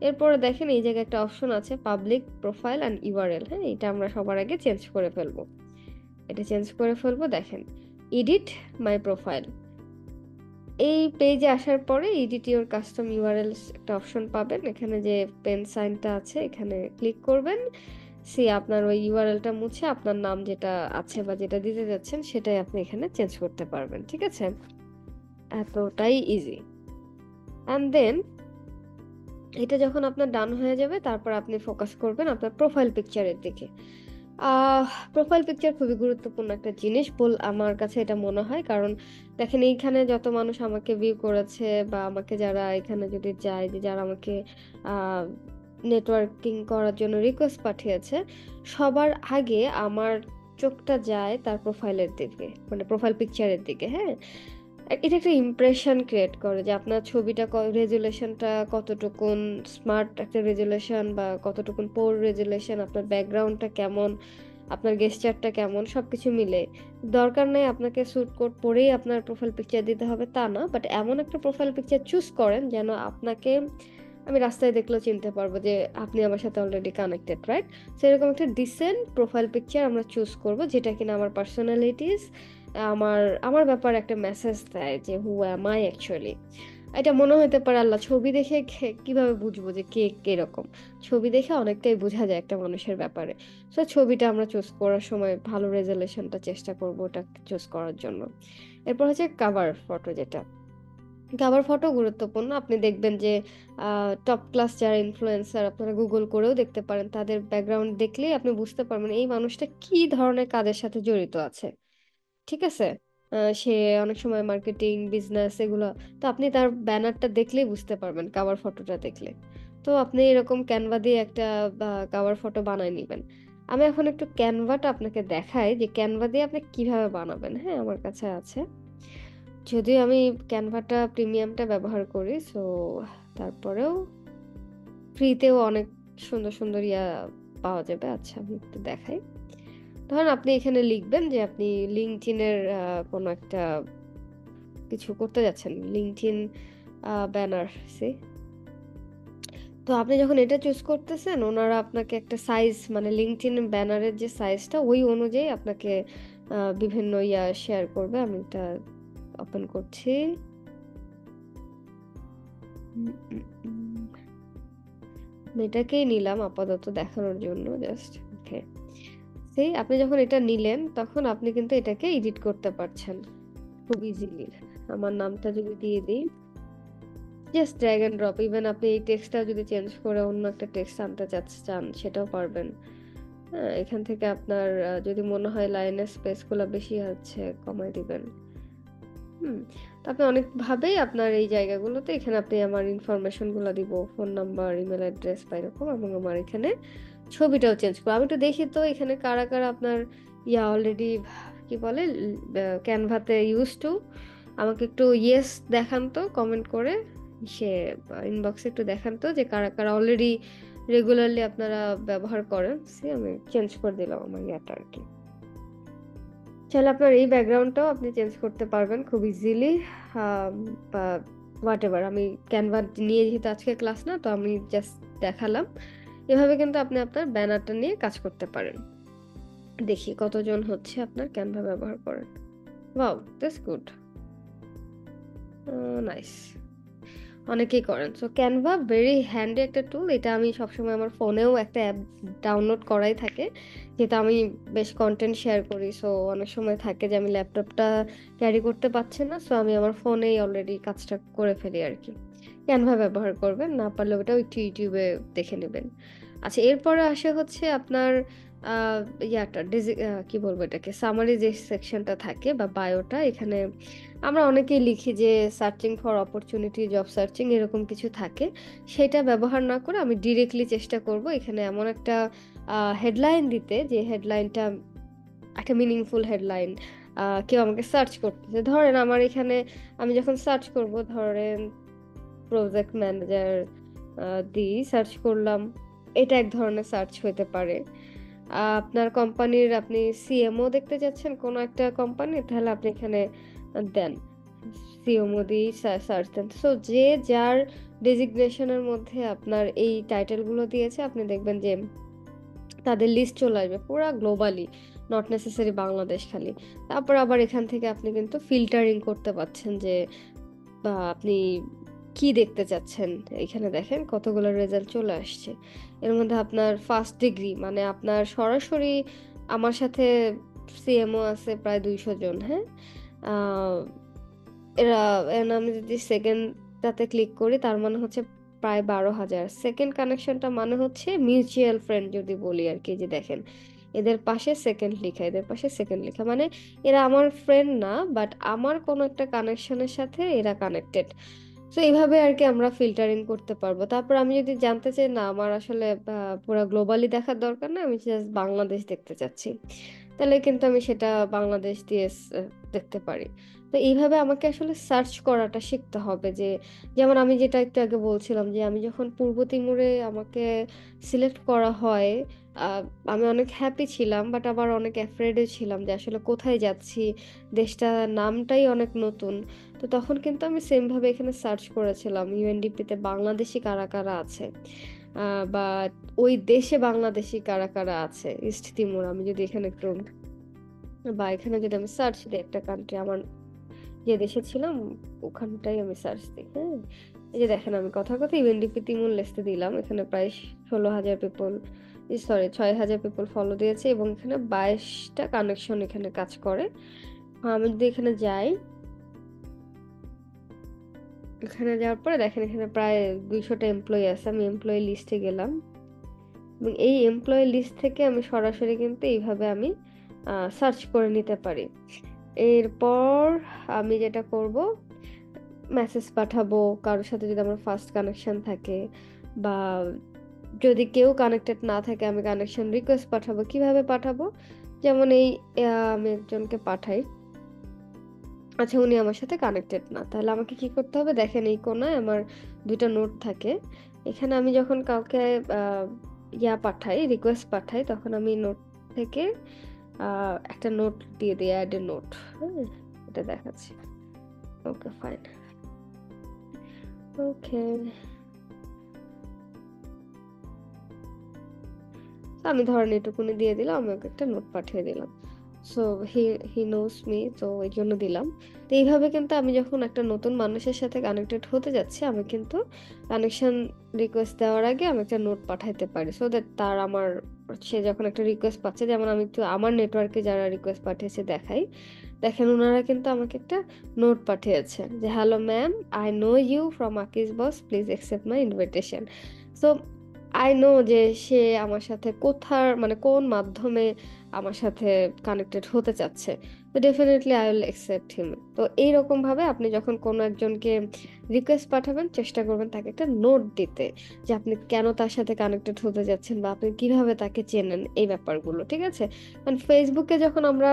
এরপরে দেখেন এই জায়গায় একটা অপশন আছে পাবলিক প্রোফাইল অ্যান্ড URL, হ্যাঁ? এটা আমরা সবার আগে চেঞ্জ করে ফেলবো। এটা চেঞ্জ করে ফেলবো দেখেন। এডিট মাই প্রোফাইল। এই পেজে আসার পরে এডিট ইউর কাস্টম URLs একটা অপশন পাবেন। এখানে যে পেন সাইনটা আছে এখানে ক্লিক করবেন। আপনার ওই URL টা মুছে আপনার নাম যেটা আছে বা যেটা দিতে যাচ্ছেন সেটাই আপনি এখানে চেঞ্জ করতে পারবেন। ঠিক আছে? এতটাই ইজি। অ্যান্ড দেন এটা যখন আপনার ডান হয়ে যাবে তারপর আপনি ফোকাস করবেন আপনার প্রোফাইল পিকচারের দিকে। প্রোফাইল পিকচার খুবই গুরুত্বপূর্ণ একটা জিনিস আমার কাছে এটা মনে হয়। কারণ দেখেন এইখানে যত মানুষ আমাকে ভিউ করেছে বা আমাকে যারা এখানে যদি যায় যে যারা আমাকে আ নেটওয়ার্কিং করার জন্য রিকোয়েস্ট পাঠিয়েছে, সবার আগে আমার চোখটা যায় তার প্রোফাইলের দিকে। মানে প্রোফাইল পিকচারের দিকে, হ্যাঁ? এটা একটা ইমপ্রেশন ক্রিয়েট করে যে আপনার ছবিটা রেজোলিউশনটা কতটুকুন স্মার্ট একটা রেজোলিউশন বা কতটুকুন পোর রেজোলিউশন, আপনার ব্যাকগ্রাউন্ডটা কেমন, আপনার গেস্টারটা কেমন, সবকিছু মিলে। দরকার নেই আপনাকে স্যুট কোট পরেই আপনার প্রোফাইল পিকচার দিতে হবে তা না। বাট এমন একটা প্রোফাইল পিকচার চুজ করেন যেন আপনাকে আমি রাস্তায় দেখলেও চিনতে পারবো যে আপনি আমার সাথে অলরেডি কানেক্টেড, রাইট? সো এরকম একটা ডিসেন্ট প্রোফাইল পিকচার আমরা চুজ করব যেটা কিনা আমার পার্সোনালিটিস, আমার আমার ব্যাপারে একটা মেসেজ দেয় যে হু অ্যাম আই অ্যাকচুয়ালি। এটা মনে হতে পারে আল্লাহ ছবি দেখে কিভাবে বুঝবো যে কে কিরকম। ছবি দেখে অনেকটাই বোঝা যায় একটা মানুষের ব্যাপারে। সো ছবিটা আমরা চুজ করার সময় ভালো রেজোলিউশনটা চেষ্টা করব ওটা চুজ করার জন্য। এরপর হচ্ছে কভার ফটো যেটা। কভার ফটো গুরুত্বপূর্ণ। আপনি দেখবেন যে টপ ক্লাস যারা ইনফ্লুয়েন্সার আপনারা গুগল করেও দেখতে পারেন। তাদের ব্যাকগ্রাউন্ড দেখলেই আপনি বুঝতে পারবেন এই মানুষটা কি ধরনের কাজের সাথে জড়িত আছে। ঠিক আছে? সে অনেক সময় মার্কেটিং, বিজনেস এগুলো। তো আপনি তার ব্যানারটা দেখলেই বুঝতে পারবেন কভার ফটোটা দেখলে। তো আপনি এরকম ক্যানভা দিয়ে একটা কভার ফটো বানায় নিবেন। আমি এখন একটু ক্যানভাটা আপনাকে দেখাই যে ক্যানভা দিয়ে আপনি কিভাবে বানাবেন। হ্যাঁ? আমার কাছে আছে। যদিও আমি ক্যানভাটা প্রিমিয়ামটা ব্যবহার করি। সো তারপরেও ফ্রিতেও অনেক সুন্দর, সুন্দর পাওয়া যাবে। আচ্ছা আমি একটু দেখাই। ধরেন আপনি এখানে লিখবেন যে আপনি LinkedIn এর কোনো একটা কিছু করতে যাচ্ছেন। LinkedIn banner see. তো আপনি যখন এটা চুজ করতেছেন ওনারা আপনাকে একটা সাইজ মানে LinkedIn ব্যানারের যে সাইজটা ওই অনুযায়ী আপনাকে বিভিন্ন শেয়ার করবে। আমি এটা ওপেন করছি। উম উম উম আমি এটাকেই নিলাম আপাতত দেখানোর জন্য জাস্ট। ওকে। আপনি যখন এটা নিলেন তখন আপনি কিন্তু এটাকে এডিট করতে পারছেন খুব ইজিলি। আমার নামটা যদি দিয়ে দিই, just drag and drop. Even আপনি এই টেক্সটটা যদি চেঞ্জ করে অন্য একটা টেক্সট আনতে চান সেটাও পারবেন। হ্যাঁ, এখান থেকে আপনার যদি মনে হয় লাইনের স্পেস গুলা বেশি আছে কমায় দিবেন। হুম। তো আপনি অনেকভাবেই আপনার এই জায়গাগুলোতে এখানে আপনি আমার ইনফরমেশন গুলা দিব, ফোন নাম্বার, ইমেল অ্যাড্রেস বা এরকম, এবং আমার এখানে ছবিটাও চেঞ্জ করব। আমি একটু দেখি তো এখানে কারা, কারা আপনার অলরেডি কি বলে ক্যানভাতে ইউজ টু। আমাকে একটু ইয়েস দেখান তো কমেন্ট করে, সে ইনবক্সে একটু দেখান তো যে কারা, কারা অলরেডি রেগুলারলি আপনারা ব্যবহার করেন। আমি চেঞ্জ করে দিলাম আমার আরকি। চাইলে আপনার এই ব্যাকগ্রাউন্ডটাও আপনি চেঞ্জ করতে পারবেন খুব ইজিলি। বা হোয়াটএভার, আমি ক্যানভা নিয়ে যেহেতু আজকে ক্লাস না তো আমি জাস্ট দেখালাম। এভাবে কিন্তু আপনি আপনার ব্যানারটা নিয়ে কাজ করতে পারেন। দেখি কতজন হচ্ছে আপনার ক্যানভা ব্যবহার করেন। Wow, that's good. নাইস। অনেকেই করেন। সো ক্যানভা ভেরি হ্যান্ডি একটা টুল। এটা আমি সবসময় আমার ফোনেও একটা অ্যাপ ডাউনলোড করাই থাকে। যেটা আমি বেশ কনটেন্ট শেয়ার করি। সো অনেক সময় থাকে যে আমি ল্যাপটপটা ক্যারি করতে পারছি না। সো আমি আমার ফোনেই অলরেডি কাজটা করে ফেলি আরকি। ক্যানভা ব্যবহার করবেন। না পারলে ওটাও একটু YouTube এ দেখে নিবেন। আচ্ছা, এরপরে আসে হচ্ছে আপনার আ কি বলবো এটাকে? সামারি যে সেকশনটা থাকে বা বায়োটা, এখানে আমরা অনেকেই লিখি যে searching for opportunity, job searching এরকম কিছু থাকে। সেটা ব্যবহার না করে আমি ডিরেক্টলি চেষ্টা করব এখানে এমন একটা হেডলাইন দিতে যে হেডলাইনটা একটা মিনিংফুল হেডলাইন। কেউ আমাকে সার্চ করতেছে। ধরেন আমার এখানে আমি যখন সার্চ করব ধরেন প্রজেক্ট ম্যানেজার দিয়েই সার্চ করলাম। এটা এক ধরনের সার্চ হইতে পারে। আপনার কোম্পানির আপনি সিএমও দেখতে চাচ্ছেন কোনো একটা কোম্পানি, তাহলে আপনি এখানে দেন। সিএমও দিয়েই সার্চ দেন। সো যে যার ডেজিগনেশন এর মধ্যে আপনার এই টাইটেল গুলো দিয়েছে আপনি দেখবেন যে তাদের লিস্ট চলে আসবে পুরা গ্লোবালি, নট নেসেসারি বাংলাদেশ খালি। তারপর আবার এখান থেকে আপনি কিন্তু ফিল্টারিং করতে পারছেন যে বা আপনি কি দেখতে চাচ্ছেন। এখানে দেখেন কতগুলো রেজাল্ট চলে আসছে। এর মধ্যে আপনার ফার্স্ট ডিগ্রি মানে আপনার সরাসরি আমার সাথে সিএমও আছে প্রায় ২০০ জন, হ্যাঁ? আ এরা আমি যদি সেকেন্ডটাতে ক্লিক করি তার মানে হচ্ছে প্রায় ১২,০০০। সেকেন্ড কানেকশনটা মানে হচ্ছে মিউচুয়াল ফ্রেন্ড যদি বলি আরকি, যে দেখেন এদের পাশে সেকেন্ড লিখা, এদের পাশে সেকেন্ড লিখা। মানে এরা আমার ফ্রেন্ড না বাট আমার কোনো একটা কানেকশনের সাথে এরা কানেক্টেড। সো এভাবে আরকি আমরা ফিল্টারিং করতে পারবো। তারপর আমি যদি জানতে চাই না আমার আসলে পুরা গ্লোবালি দেখার দরকার না, আমি জাস্ট বাংলাদেশ দেখতে চাচ্ছি। তাহলে কিন্তু আমি সেটা বাংলাদেশ দিয়ে দেখতে পারি। তো এইভাবে আমাকে আসলে সার্চ করাটা শিখতে হবে যে, যেমন আমি যেটা একটু আগে বলছিলাম যে, আমি যখন পূর্ব তিমুরে আমাকে সিলেক্ট করা হয়, আ আমি অনেক হ্যাপি ছিলাম। বাট আবার অনেক অ্যাফ্রেড ও ছিলাম যে আসলে কোথায় যাচ্ছি? দেশটার নামটাই অনেক নতুন। তো তখন কিন্তু আমি সেম ভাবে এখানে সার্চ করেছিলাম UNDP তে বাংলাদেশী কারা, কারা আছে? আ বা ওই দেশে বাংলাদেশী কারা, কারা আছে? ইস্ট তিমুর আমি যদি এখানে একটু বা এখানে যদি আমি সার্চ দিই একটা কান্ট্রি আমার যে দেশে ছিলাম ওখানটাই আমি সার্চ দিই, হ্যাঁ? এই যে দেখেন আমি কথার কথা ইউএনডিপি তিমুর লিস্টে দিলাম। এখানে প্রায় ১৬,০০০ পিপল সরি ৬,০০০ পিপল ফলো দিয়েছে এবং এখানে ২২ টা কানেকশন এখানে কাজ করে। আমি যদি এখানে যাই, এখানে যাওয়ার পরে দেখেন এখানে প্রায় ২০০ টা এমপ্লয়ি আছে। আমি এমপ্লয়ি লিস্টে গেলাম এবং এই এমপ্লয়ি লিস্ট থেকে আমি সরাসরি কিন্তু এইভাবে আমি সার্চ করে নিতে পারি। এরপর আমি যেটা করব মেসেজ পাঠাবো কারো সাথে যদি আমার ফার্স্ট কানেকশন থাকে বা যদি কেউ কানেক্টেড না থাকে আমি কানেকশন রিকোয়েস্ট পাঠাবো। কিভাবে পাঠাবো? যেমন এই আমি একজনকে পাঠাই। আচ্ছা উনি আমার সাথে কানেক্টেড না। তাহলে আমাকে কি করতে হবে? দেখেন এই কোণায় আমার ২ টা নোট থাকে। এখানে আমি যখন কাউকে আ পাঠাই, রিকোয়েস্ট পাঠাই তখন আমি নোট থেকে আ একটা নোট দিয়ে দেই এড এ নোট। হ্যাঁ? এটা দেখাচ্ছি। Okay fine. ওকে। তো আমি ধরেন এটুকুনি দিয়ে দিলাম, আমি ওকে একটা নোট পাঠিয়ে দিলাম। সো হি হি নোস মি তো এইজন্য দিলাম। তো এইভাবে কিন্তু আমি যখন একটা নতুন মানুষের সাথে কানেক্টেড হতে যাচ্ছি, আমি কিন্তু কানেকশন রিকোয়েস্ট দেওয়ার আগে আমি একটা নোট পাঠাইতে পারি। সো দ্যাট তার আমার সে যখন একটা রিকোয়েস্ট পাচ্ছে যেমন আমি একটু আমার নেটওয়ার্কে যারা রিকোয়েস্ট পাঠিয়েছে দেখাই। দেখেন উনারা কিন্তু আমাকে একটা নোট পাঠিয়েছে যে, "hello ma'am, I know you from Aki's boss. Please accept my invitation." So I know যে সে আমার সাথে মানে কোন মাধ্যমে আমার সাথে কানেক্টেড হতে চাচ্ছে। তো definitely I will accept him. তো এইরকমভাবে আপনি যখন কোনো একজনকে রিকোয়েস্ট পাঠাবেন চেষ্টা করবেন তাকে একটা নোট দিতে। যে আপনি কেন তার সাথে কানেক্টেড হতে যাচ্ছেন বা আপনি কিভাবে তাকে চেনেন এই ব্যাপারগুলো। ঠিক আছে? কারণ Facebook এ যখন আমরা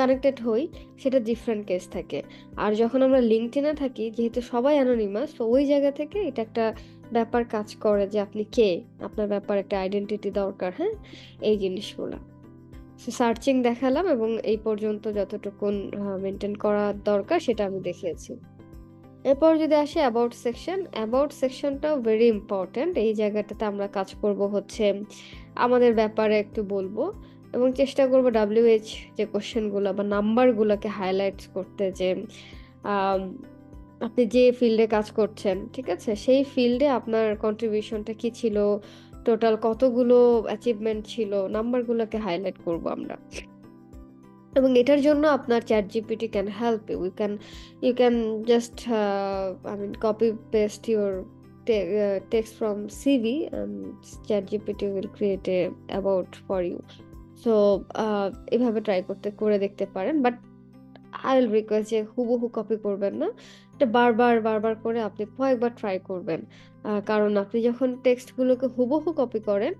কানেক্টেড হই সেটা ডিফারেন্ট কেস থাকে। আর যখন আমরা LinkedIn এ থাকি যেহেতু সবাই anonymous তো ওই জায়গা থেকে এটা একটা ব্যাপার কাজ করে যে আপনি কে? আপনার ব্যাপারে একটা আইডেন্টিটি দরকার, হ্যাঁ? এই জিনিসগুলা। সো সার্চিং দেখালাম এবং এই পর্যন্ত যতটুকুন মেইনটেইন করা দরকার সেটা আমি দেখিয়েছি। এরপর যদি আসি অ্যাবাউট সেকশন, অ্যাবাউট সেকশনটাও ভেরি ইম্পোর্টেন্ট। এই জায়গাটাতে আমরা কাজ করব হচ্ছে আমাদের ব্যাপারে একটু বলবো এবং চেষ্টা করব WH যে কোয়েশ্চেন গুলা বা নাম্বার গুলাকে হাইলাইটস করতে যে আম আপনি যে ফিল্ডে কাজ করছেন, ঠিক আছে? সেই ফিল্ডে আপনার কন্ট্রিবিউশনটা কি ছিল? টোটাল কতগুলো অ্যাচিভমেন্ট ছিল? নাম্বার গুলাকে হাইলাইট করব আমরা। এবং এটার জন্য আপনার ChatGPT can help you. You can just I mean copy paste your text from CV and ChatGPT will create a about for you. So এভাবে ট্রাই করে দেখতে পারেন। বাট I will request যে হুবহু কপি করবেন না। এটা বারবার করে আপনি কয়েকবার ট্রাই করবেন। কারণ আপনি যখন টেক্সট গুলোকে হুবহু কপি করেন,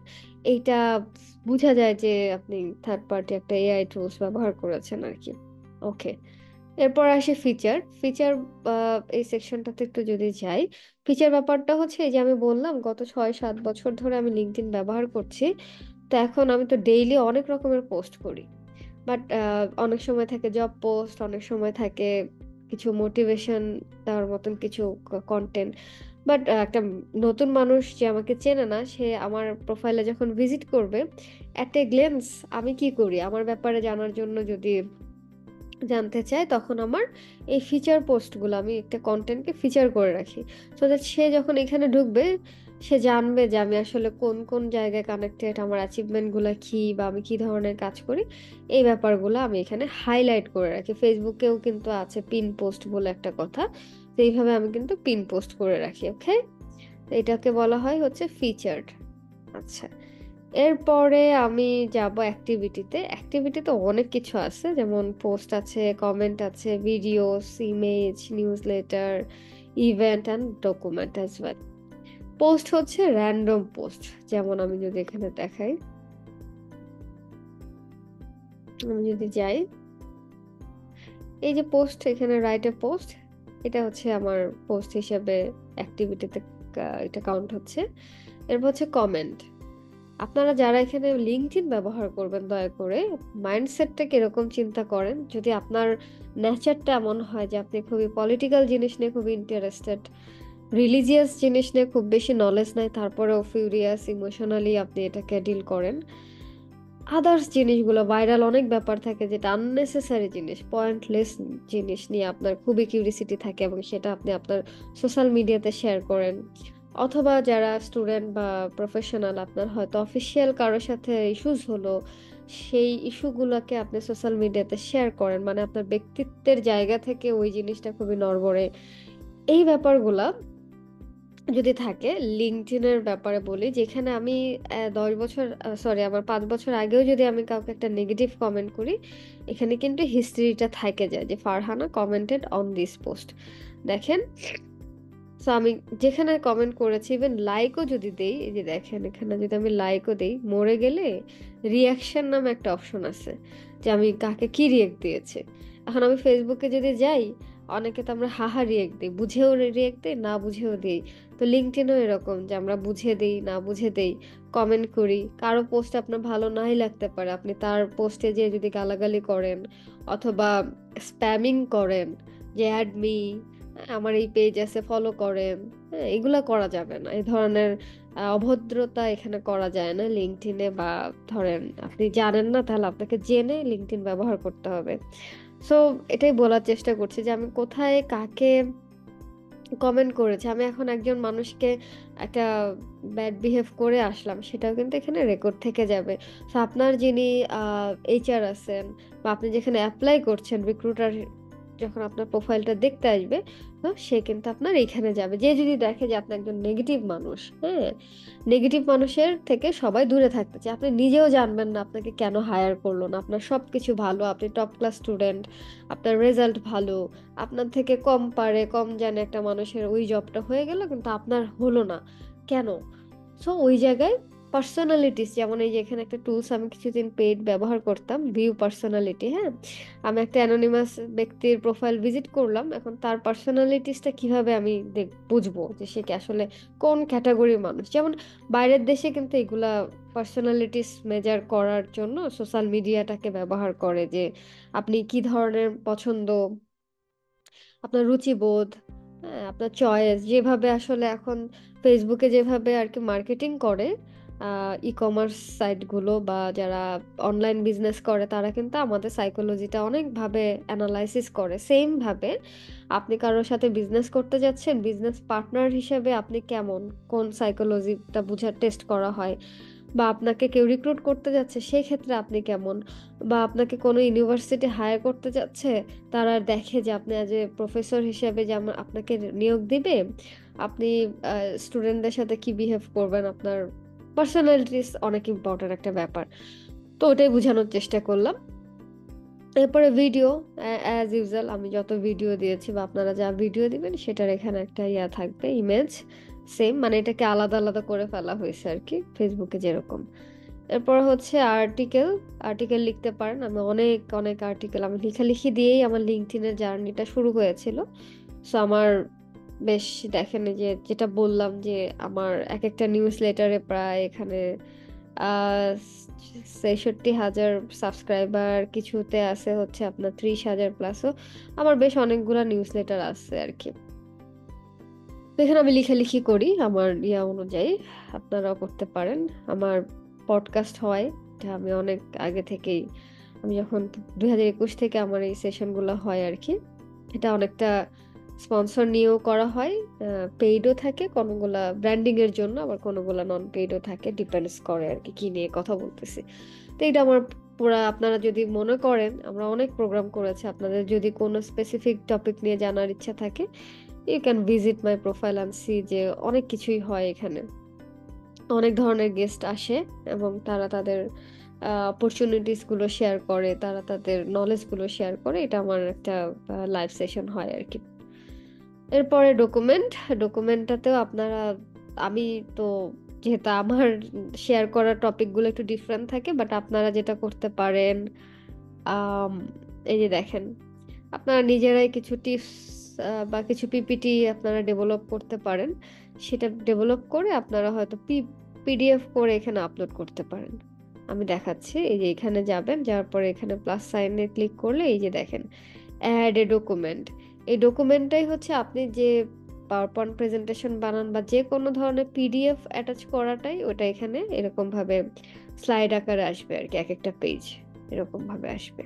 এইটা বুঝা যায় যে আপনি থার্ড পার্টি একটা AI টুলস ব্যবহার করেছেন আরকি। ওকে। এরপর আসি ফিচার। ফিচার আ এই সেকশনটাতে একটু যদি যাই, ফিচার ব্যাপারটা হচ্ছে এই যে আমি বললাম গত ৬-৭ বছর ধরে আমি LinkedIn ব্যবহার করছি। তো এখন আমি তো ডেইলি অনেক রকমের পোস্ট করি। বাট অনেক সময় থাকে জব পোস্ট, অনেক সময় থাকে কিছু মোটিভেশন দেওয়ার মতন কিছু কনটেন্ট। বাট একটা নতুন মানুষ যে আমাকে চেনে না, সে আমার প্রোফাইলে যখন ভিজিট করবে, এট এ গ্ল্যান্স আমি কি করি? আমার ব্যাপারে জানার জন্য যদি জানতে চায়, তখন আমার এই ফিচার পোস্টগুলো আমি একটা কনটেন্টকে ফিচার করে রাখি। সো দ্যাট সে যখন এখানে ঢুকবে, সে জানবে যে আমি আসলে কোন জায়গায় কানেক্টেড, আমার অ্যাচিভমেন্ট গুলা কি বা আমি কি ধরনের কাজ করি। এই ব্যাপারগুলো আমি এখানে হাইলাইট করে রাখি। ফেসবুকেও কিন্তু আছে পিন পোস্ট বলে একটা কথা। তো এইভাবে আমি কিন্তু পিন পোস্ট করে রাখি। ওকে? তো এটাকে বলা হয় হচ্ছে ফিচারড। আচ্ছা। এরপরে আমি যাব অ্যাক্টিভিটিতে। অ্যাক্টিভিটিতে অনেক কিছু আছে। যেমন পোস্ট আছে, কমেন্ট আছে, videos, image, newsletter, event and document as well. Post হচ্ছে র‍্যান্ডম পোস্ট। যেমন আমি যদি এখানে দেখাই, আমি যদি যাই, এই যে পোস্ট, এখানে রাইট এ পোস্ট, এটা হচ্ছে আমার পোস্ট হিসেবে অ্যাক্টিভিটিতে এটা কাউন্ট হচ্ছে। এরপর হচ্ছে কমেন্ট। আপনারা যারা এখানে লিঙ্কডইন ব্যবহার করবেন দয়া করে মাইন্ডসেটটা কিরকম চিন্তা করেন। যদি আপনার নেচারটা এমন হয় যে আপনি খুবই পলিটিক্যাল জিনিস নিয়ে খুবই ইন্টারেস্টেড, রিলিজিয়াস জিনিস নিয়ে খুব বেশি নলেজ নাই, তারপরেও ফিউরিয়াস ইমোশনালি আপনি এটাকে ডিল করেন, আদার্স জিনিসগুলো ভাইরাল অনেক ব্যাপার থাকে যেটা আননেসেসারি জিনিস, পয়েন্টলেস জিনিস নিয়ে আপনার খুবই কিউরিসিটি থাকে এবং সেটা আপনি আপনার সোশ্যাল মিডিয়াতে শেয়ার করেন, অথবা যারা স্টুডেন্ট বা প্রফেশনাল আপনার হয়তো অফিসিয়াল কারোর সাথে ইস্যুস হলো, সেই ইস্যুগুলোকে আপনি সোশ্যাল মিডিয়াতে শেয়ার করেন, মানে আপনার ব্যক্তিত্বের জায়গা থেকে ওই জিনিসটা খুবই নড়বড়ে, এই ব্যাপারগুলা যদি থাকে। লিঙ্কডইনের ব্যাপারে বলি, যেখানে আমি 10 বছর, সরি আমার 5 বছর আগেও যদি আমি কাউকে একটা নেগেটিভ কমেন্ট করি, এখানে কিন্তু হিস্ট্রিটা থাকে যায় যে Farhana commented on this post. দেখেন, সো আমি যেখানে কমেন্ট করেছি, ইভেন লাইকও যদি দেই, এই যে দেখেন এখানে যদি আমি লাইকও দেই, মরে গেলে রিয়াকশন নামে একটা অপশন আছে যে আমি কাকে কি রিয়েক্ট দিয়েছি। এখন আমি ফেসবুকে যদি যাই, অনেকে তো আমরা হাহা রিয়েক্ট দিই, বুঝেও রিয়েক্ট দিই, না বুঝেও দিই। তো লিঙ্কডইনও এরকম যে আমরা বুঝে দিই, না বুঝে দেই, কমেন্ট করি। কারো পোস্ট আপনার ভালো নাই লাগতে পারে, আপনি তার পোস্টে যেয়ে যদি গালাগালি করেন অথবা স্প্যামিং করেন যে অ্যাড মি, আমার এই পেজ আছে ফলো করেন, হ্যাঁ এগুলা করা যাবে না। এই ধরনের অভদ্রতা এখানে করা যায় না লিঙ্কডইনে। বা ধরেন আপনি জানেন না, তাহলে আপনাকে জেনে লিঙ্কডইন ব্যবহার করতে হবে। সো এটাই বলার চেষ্টা করছি যে আমি কোথায় কাকে কমেন্ট করেছি। আমি এখন একজন মানুষকে একটা ব্যাড বিহেভ করে আসলাম, সেটাও কিন্তু এখানে রেকর্ড থেকে যাবে। সো আপনার যিনি এইচআর আছেন বা আপনি যেখানে অ্যাপ্লাই করছেন, রিক্রুটার যখন আপনার প্রোফাইলটা দেখতে আসবে, তো সে কিন্তু আপনার এইখানে যাবে। যে যদি দেখে যে আপনি একজন নেগেটিভ মানুষ, হ্যাঁ নেগেটিভ মানুষের থেকে সবাই দূরে থাকতে চায়। আপনি নিজেও জানবেন না আপনাকে কেন হায়ার করলো না, আপনার সব কিছু ভালো, আপনি টপ ক্লাস স্টুডেন্ট, আপনার রেজাল্ট ভালো, আপনার থেকে কম পারে কম জানে একটা মানুষের ওই জবটা হয়ে গেল কিন্তু আপনার হলো না কেন। সো ওই জায়গায় পার্সোনালিটিস, যেমন এই যে এখানে একটা টুলস আমি কিছুদিন পেইড ব্যবহার করতাম, ভিউ পার্সোনালিটি। হ্যাঁ, আমি একটা অ্যানোনিমাস ব্যক্তির প্রোফাইল ভিজিট করলাম, এখন তার পার্সোনালিটিসটা কিভাবে আমি বুঝবো যে সে কি আসলে কোন ক্যাটাগরির মানুষ। যেমন বাইরের দেশে কিন্তু এগুলা পার্সোনালিটিস মেজার করার জন্য সোশ্যাল মিডিয়াটাকে ব্যবহার করে, যে আপনি কি ধরনের পছন্দ, আপনার রুচিবোধ, হ্যাঁ আপনার চয়েস, যেভাবে আসলে এখন ফেসবুকে যেভাবে আর কি মার্কেটিং করে ই কমার্স সাইটগুলো বা যারা অনলাইন বিজনেস করে, তারা কিন্তু আমাদের সাইকোলজিটা অনেকভাবে অ্যানালাইসিস করে। সেম ভাবে আপনি কারোর সাথে বিজনেস করতে যাচ্ছেন, বিজনেস পার্টনার হিসেবে আপনি কেমন, কোন সাইকোলজিটা বুঝার টেস্ট করা হয়। বা আপনাকে কেউ রিক্রুট করতে যাচ্ছে, সেই ক্ষেত্রে আপনি কেমন। বা আপনাকে কোনো ইউনিভার্সিটি হায়ার করতে যাচ্ছে, তারা দেখে যে আপনি অ্যাজ এ প্রফেসর হিসেবে যে আপনাকে নিয়োগ দিবে, আপনি স্টুডেন্টদের সাথে কি বিহেভ করবেন, আপনার পার্সোনালিটিস অনেক ইম্পর্টেন্ট একটা ব্যাপার। তো ওটাই বোঝানোর চেষ্টা করলাম। এরপরে ভিডিও, অ্যাজ ইউজুয়াল আমি যত ভিডিও দিয়েছি বা আপনারা যা ভিডিও দিবেন সেটার এখানে একটা ইয়া থাকবে, ইমেজ সেম, মানে এটাকে আলাদা আলাদা করে ফেলা হয়েছে আর কি, ফেসবুকে যেরকম। এরপর হচ্ছে আর্টিকেল, আর্টিকেল লিখতে পারেন। আমি অনেক অনেক আর্টিকেল আমি লেখালেখি দিয়েই আমার লিঙ্কডইনের জার্নিটা শুরু হয়েছিল। সো আমার বেশ দেখেন এই যে যেটা বললাম যে আমার এক একটা নিউজ লেটারে প্রায় এখানে ৬৬,০০০ সাবস্ক্রাইবার, কিছুতে আছে হচ্ছে আপনার ৩০,০০০ প্লাসও। আমার বেশ অনেকগুলা নিউজ লেটার আছে আর কি। তো এখানে আমি লেখালেখি করি আমার ইয়া অনুযায়ী, আপনারাও করতে পারেন। আমার পডকাস্ট হয়, এটা আমি অনেক আগে থেকেই, আমি যখন ২০২১ থেকে আমার এই সেশনগুলো হয় আর কি। এটা অনেকটা স্পন্সর নিয়েও করা হয়, পেইডও থাকে, কোনোগুলা ব্র্যান্ডিং এর জন্য, আবার কোনোগুলা নন পেইডও থাকে, ডিপেন্ডস করে আর কি কি নিয়ে কথা বলতেছি। তো এটা আমার পুরা, আপনারা যদি মনে করেন, আমরা অনেক প্রোগ্রাম করেছি, আপনাদের যদি কোনো স্পেসিফিক টপিক নিয়ে জানার ইচ্ছা থাকে, you can visit my profile and see, যে অনেক কিছুই হয় এখানে। অনেক ধরনের গেস্ট আসে এবং তারা তাদের অপরচুনিটিস গুলো শেয়ার করে, তারা তাদের নলেজ গুলো শেয়ার করে। এটা আমার একটা লাইভ সেশন হয় আর কি। এরপরে ডকুমেন্ট, ডকুমেন্টটাতেও আপনারা, আমি তো যেহেতু আমার শেয়ার করার টপিকগুলো একটু ডিফারেন্ট থাকে, বাট আপনারা যেটা করতে পারেন, আম, এই যে দেখেন আপনারা নিজেরাই কিছু টিপস বা কিছু পিপিটি আপনারা ডেভেলপ করতে পারেন। সেটা ডেভেলপ করে আপনারা হয়তো পিডিএফ করে এখানে আপলোড করতে পারেন। আমি দেখাচ্ছি। এই যে এখানে যাবেন, যাওয়ার পরে এখানে প্লাস সাইনে ক্লিক করলে এই যে দেখেন অ্যাড এ ডকুমেন্ট। এই ডকুমেন্টটাই হচ্ছে আপনি যে পাওয়ারপয়েন্ট প্রেজেন্টেশন বানান বা যেকোনো ধরনের পিডিএফ অ্যাটাচ করাটাই ওটা এখানে এরকমভাবে স্লাইড আকারে আসবে আরকি, একেকটা পেজ এরকমভাবে আসবে।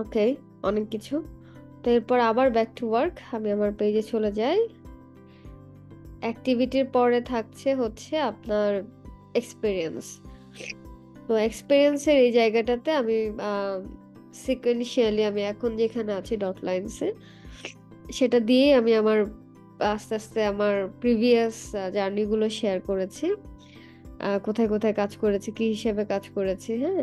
ওকে, অনেক কিছু। তো এরপর আবার ব্যাক টু ওয়ার্ক। আমি আমার পেজে চলে যাই। অ্যাক্টিভিটির পরে থাকছে হচ্ছে আপনার এক্সপেরিয়েন্স। তো এক্সপেরিয়েন্সের এই জায়গাটাতে আমি সিকোয়েন্সিয়ালি আমি এখন যেখানে আছি ডট লাইনসে, সেটা দিয়েই আমি আমার আস্তে আস্তে আমার প্রিভিয়াস জার্নিগুলো শেয়ার করেছি। কোথায় কোথায় কাজ করেছি, কি হিসেবে কাজ করেছি, হ্যাঁ?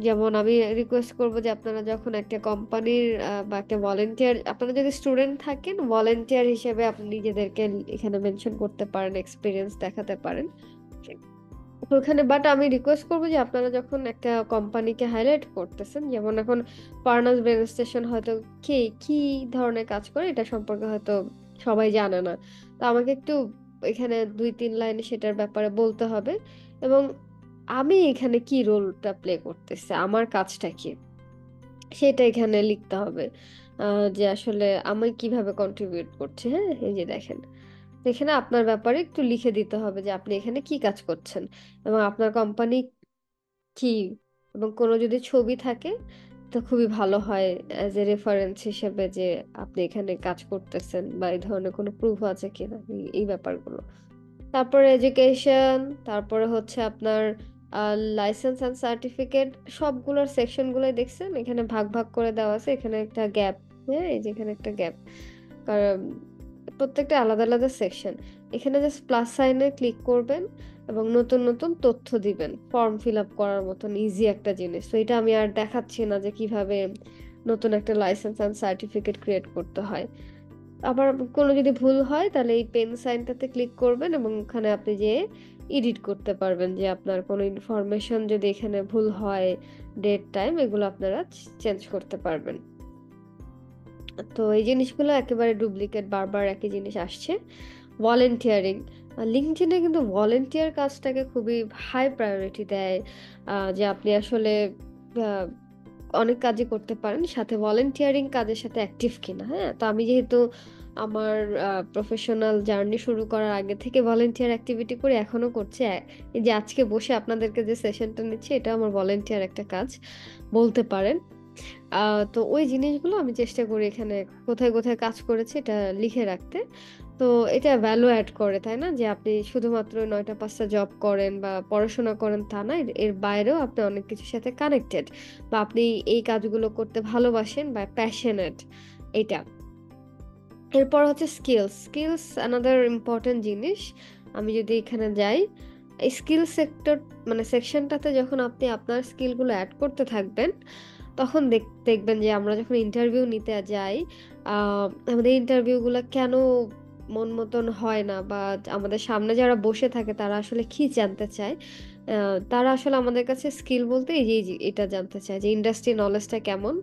যেমন আমি রিকোয়েস্ট করব যে আপনারা যখন একটা কোম্পানির বা একটা ভলান্টিয়ার, আপনারা যদি স্টুডেন্ট থাকেন ভলান্টিয়ার হিসেবে আপনি নিজেদেরকে এখানে মেনশন করতে পারেন, এক্সপেরিয়েন্স দেখাতে পারেন। তো ওখানে বাট আমি রিকোয়েস্ট করব যে আপনারা যখন একটা কোম্পানিকে হাইলাইট করতেছেন, যেমন এখন ফার্নাস ব্রেন স্টেশন হয়তো কি ধরনের কাজ করে এটা সম্পর্কে হয়তো সবাই জানে না। তো আমাকে একটু এখানে ২-৩ লাইনে সেটার ব্যাপারে বলতে হবে এবং আমি এখানে কি রোলটা প্লে করতেছি, আমার কাজটা কি? সেটা এখানে লিখতে হবে। আ যে আসলে আমি কিভাবে কন্ট্রিবিউট করছি, হ্যাঁ? এই যে দেখেন। এখানে আপনার ব্যাপারে একটু লিখে দিতে হবে যে আপনি এখানে কি কাজ করছেন এবং আপনার কোম্পানি কি, এবং কোনো যদি ছবি থাকে তো খুবই ভালো হয় অ্যাজ এ রেফারেন্স হিসেবে যে আপনি এখানে কাজ করতেছেন বা এই ধরনের কোনো প্রুফ আছে কিনা এই ব্যাপারগুলো। তারপরে এডুকেশন, তারপরে হচ্ছে আপনার আ লাইসেন্স অ্যান্ড সার্টিফিকেট, সবগুলোর সেকশন গুলাই দেখছেন? এখানে ভাগ করে দেওয়া আছে। এখানে একটা গ্যাপ, হ্যাঁ? এই যে এখানে একটা গ্যাপ। কারণ প্রত্যেকটা আলাদা সেকশন। এখানে জাস্ট প্লাস সাইনে ক্লিক করবেন এবং নতুন তথ্য দিবেন। ফর্ম ফিল আপ করার মতন ইজি একটা জিনিস। তো এটা আমি আর দেখাচ্ছি না যে কিভাবে নতুন একটা লাইসেন্স অ্যান্ড সার্টিফিকেট ক্রিয়েট করতে হয়। আবার কোনো যদি ভুল হয় তাহলে এই পেন সাইনটাতে ক্লিক করবেন এবং ওখানে আপনি যেয়ে এডিট করতে পারবেন যে আপনার কোনো ইনফরমেশন যদি এখানে ভুল হয়, ডেট, টাইম এগুলো আপনারা চেঞ্জ করতে পারবেন। তো এই জিনিসগুলো একেবারে ডুপ্লিকেট বারবার একই জিনিস আসছে। ভলান্টিয়ারিং, LinkedIn এ কিন্তু ভলান্টিয়ার কাজটাকে খুবই হাই প্রায়োরিটি দেয়। যে আপনি আসলে আ অনেক কাজই করতে পারেন। সাথে ভলান্টিয়ারিং কাজের সাথে অ্যাক্টিভ কিনা, হ্যাঁ? তো আমি যেহেতু আমার প্রফেশনাল জার্নি শুরু করার আগে থেকে ভলান্টিয়ার অ্যাক্টিভিটি করি, এখনো করছি। এই যে আজকে বসে আপনাদেরকে যে সেশনটা নিচ্ছি, এটাও আমার ভলান্টিয়ার একটা কাজ বলতে পারেন। আ তো ওই জিনিসগুলো আমি চেষ্টা করি এখানে কোথায় কাজ করেছি এটা লিখে রাখতে। তো এটা ভ্যালু এড করে, তাই না? যে আপনি শুধুমাত্র ৯ টা ৫ টা জব করেন বা পড়াশোনা করেন তা না। এর এর বাইরেও আপনি অনেক কিছুর সাথে কানেক্টেড বা আপনি এই কাজগুলো করতে ভালোবাসেন বা প্যাশনেট এইটা। এরপর হচ্ছে স্কিলস। স্কিলস অ্যানাদার ইম্পোর্টেন্ট জিনিস। আমি যদি এখানে যাই, এই স্কিল সেক্টর মানে সেকশনটাতে যখন আপনি আপনার স্কিলগুলো এড করতে থাকবেন, তখন দেখবেন যে আমরা যখন ইন্টারভিউ নিতে যাই, আ আমাদের ইন্টারভিউগুলা কেন মন মতন হয় না বা আমাদের সামনে যারা বসে থাকে তারা আসলে কি জানতে চায়? আ তারা আসলে আমাদের কাছে স্কিল বলতে এই যে এটা জানতে চায় যে ইন্ডাস্ট্রি নলেজটা কেমন?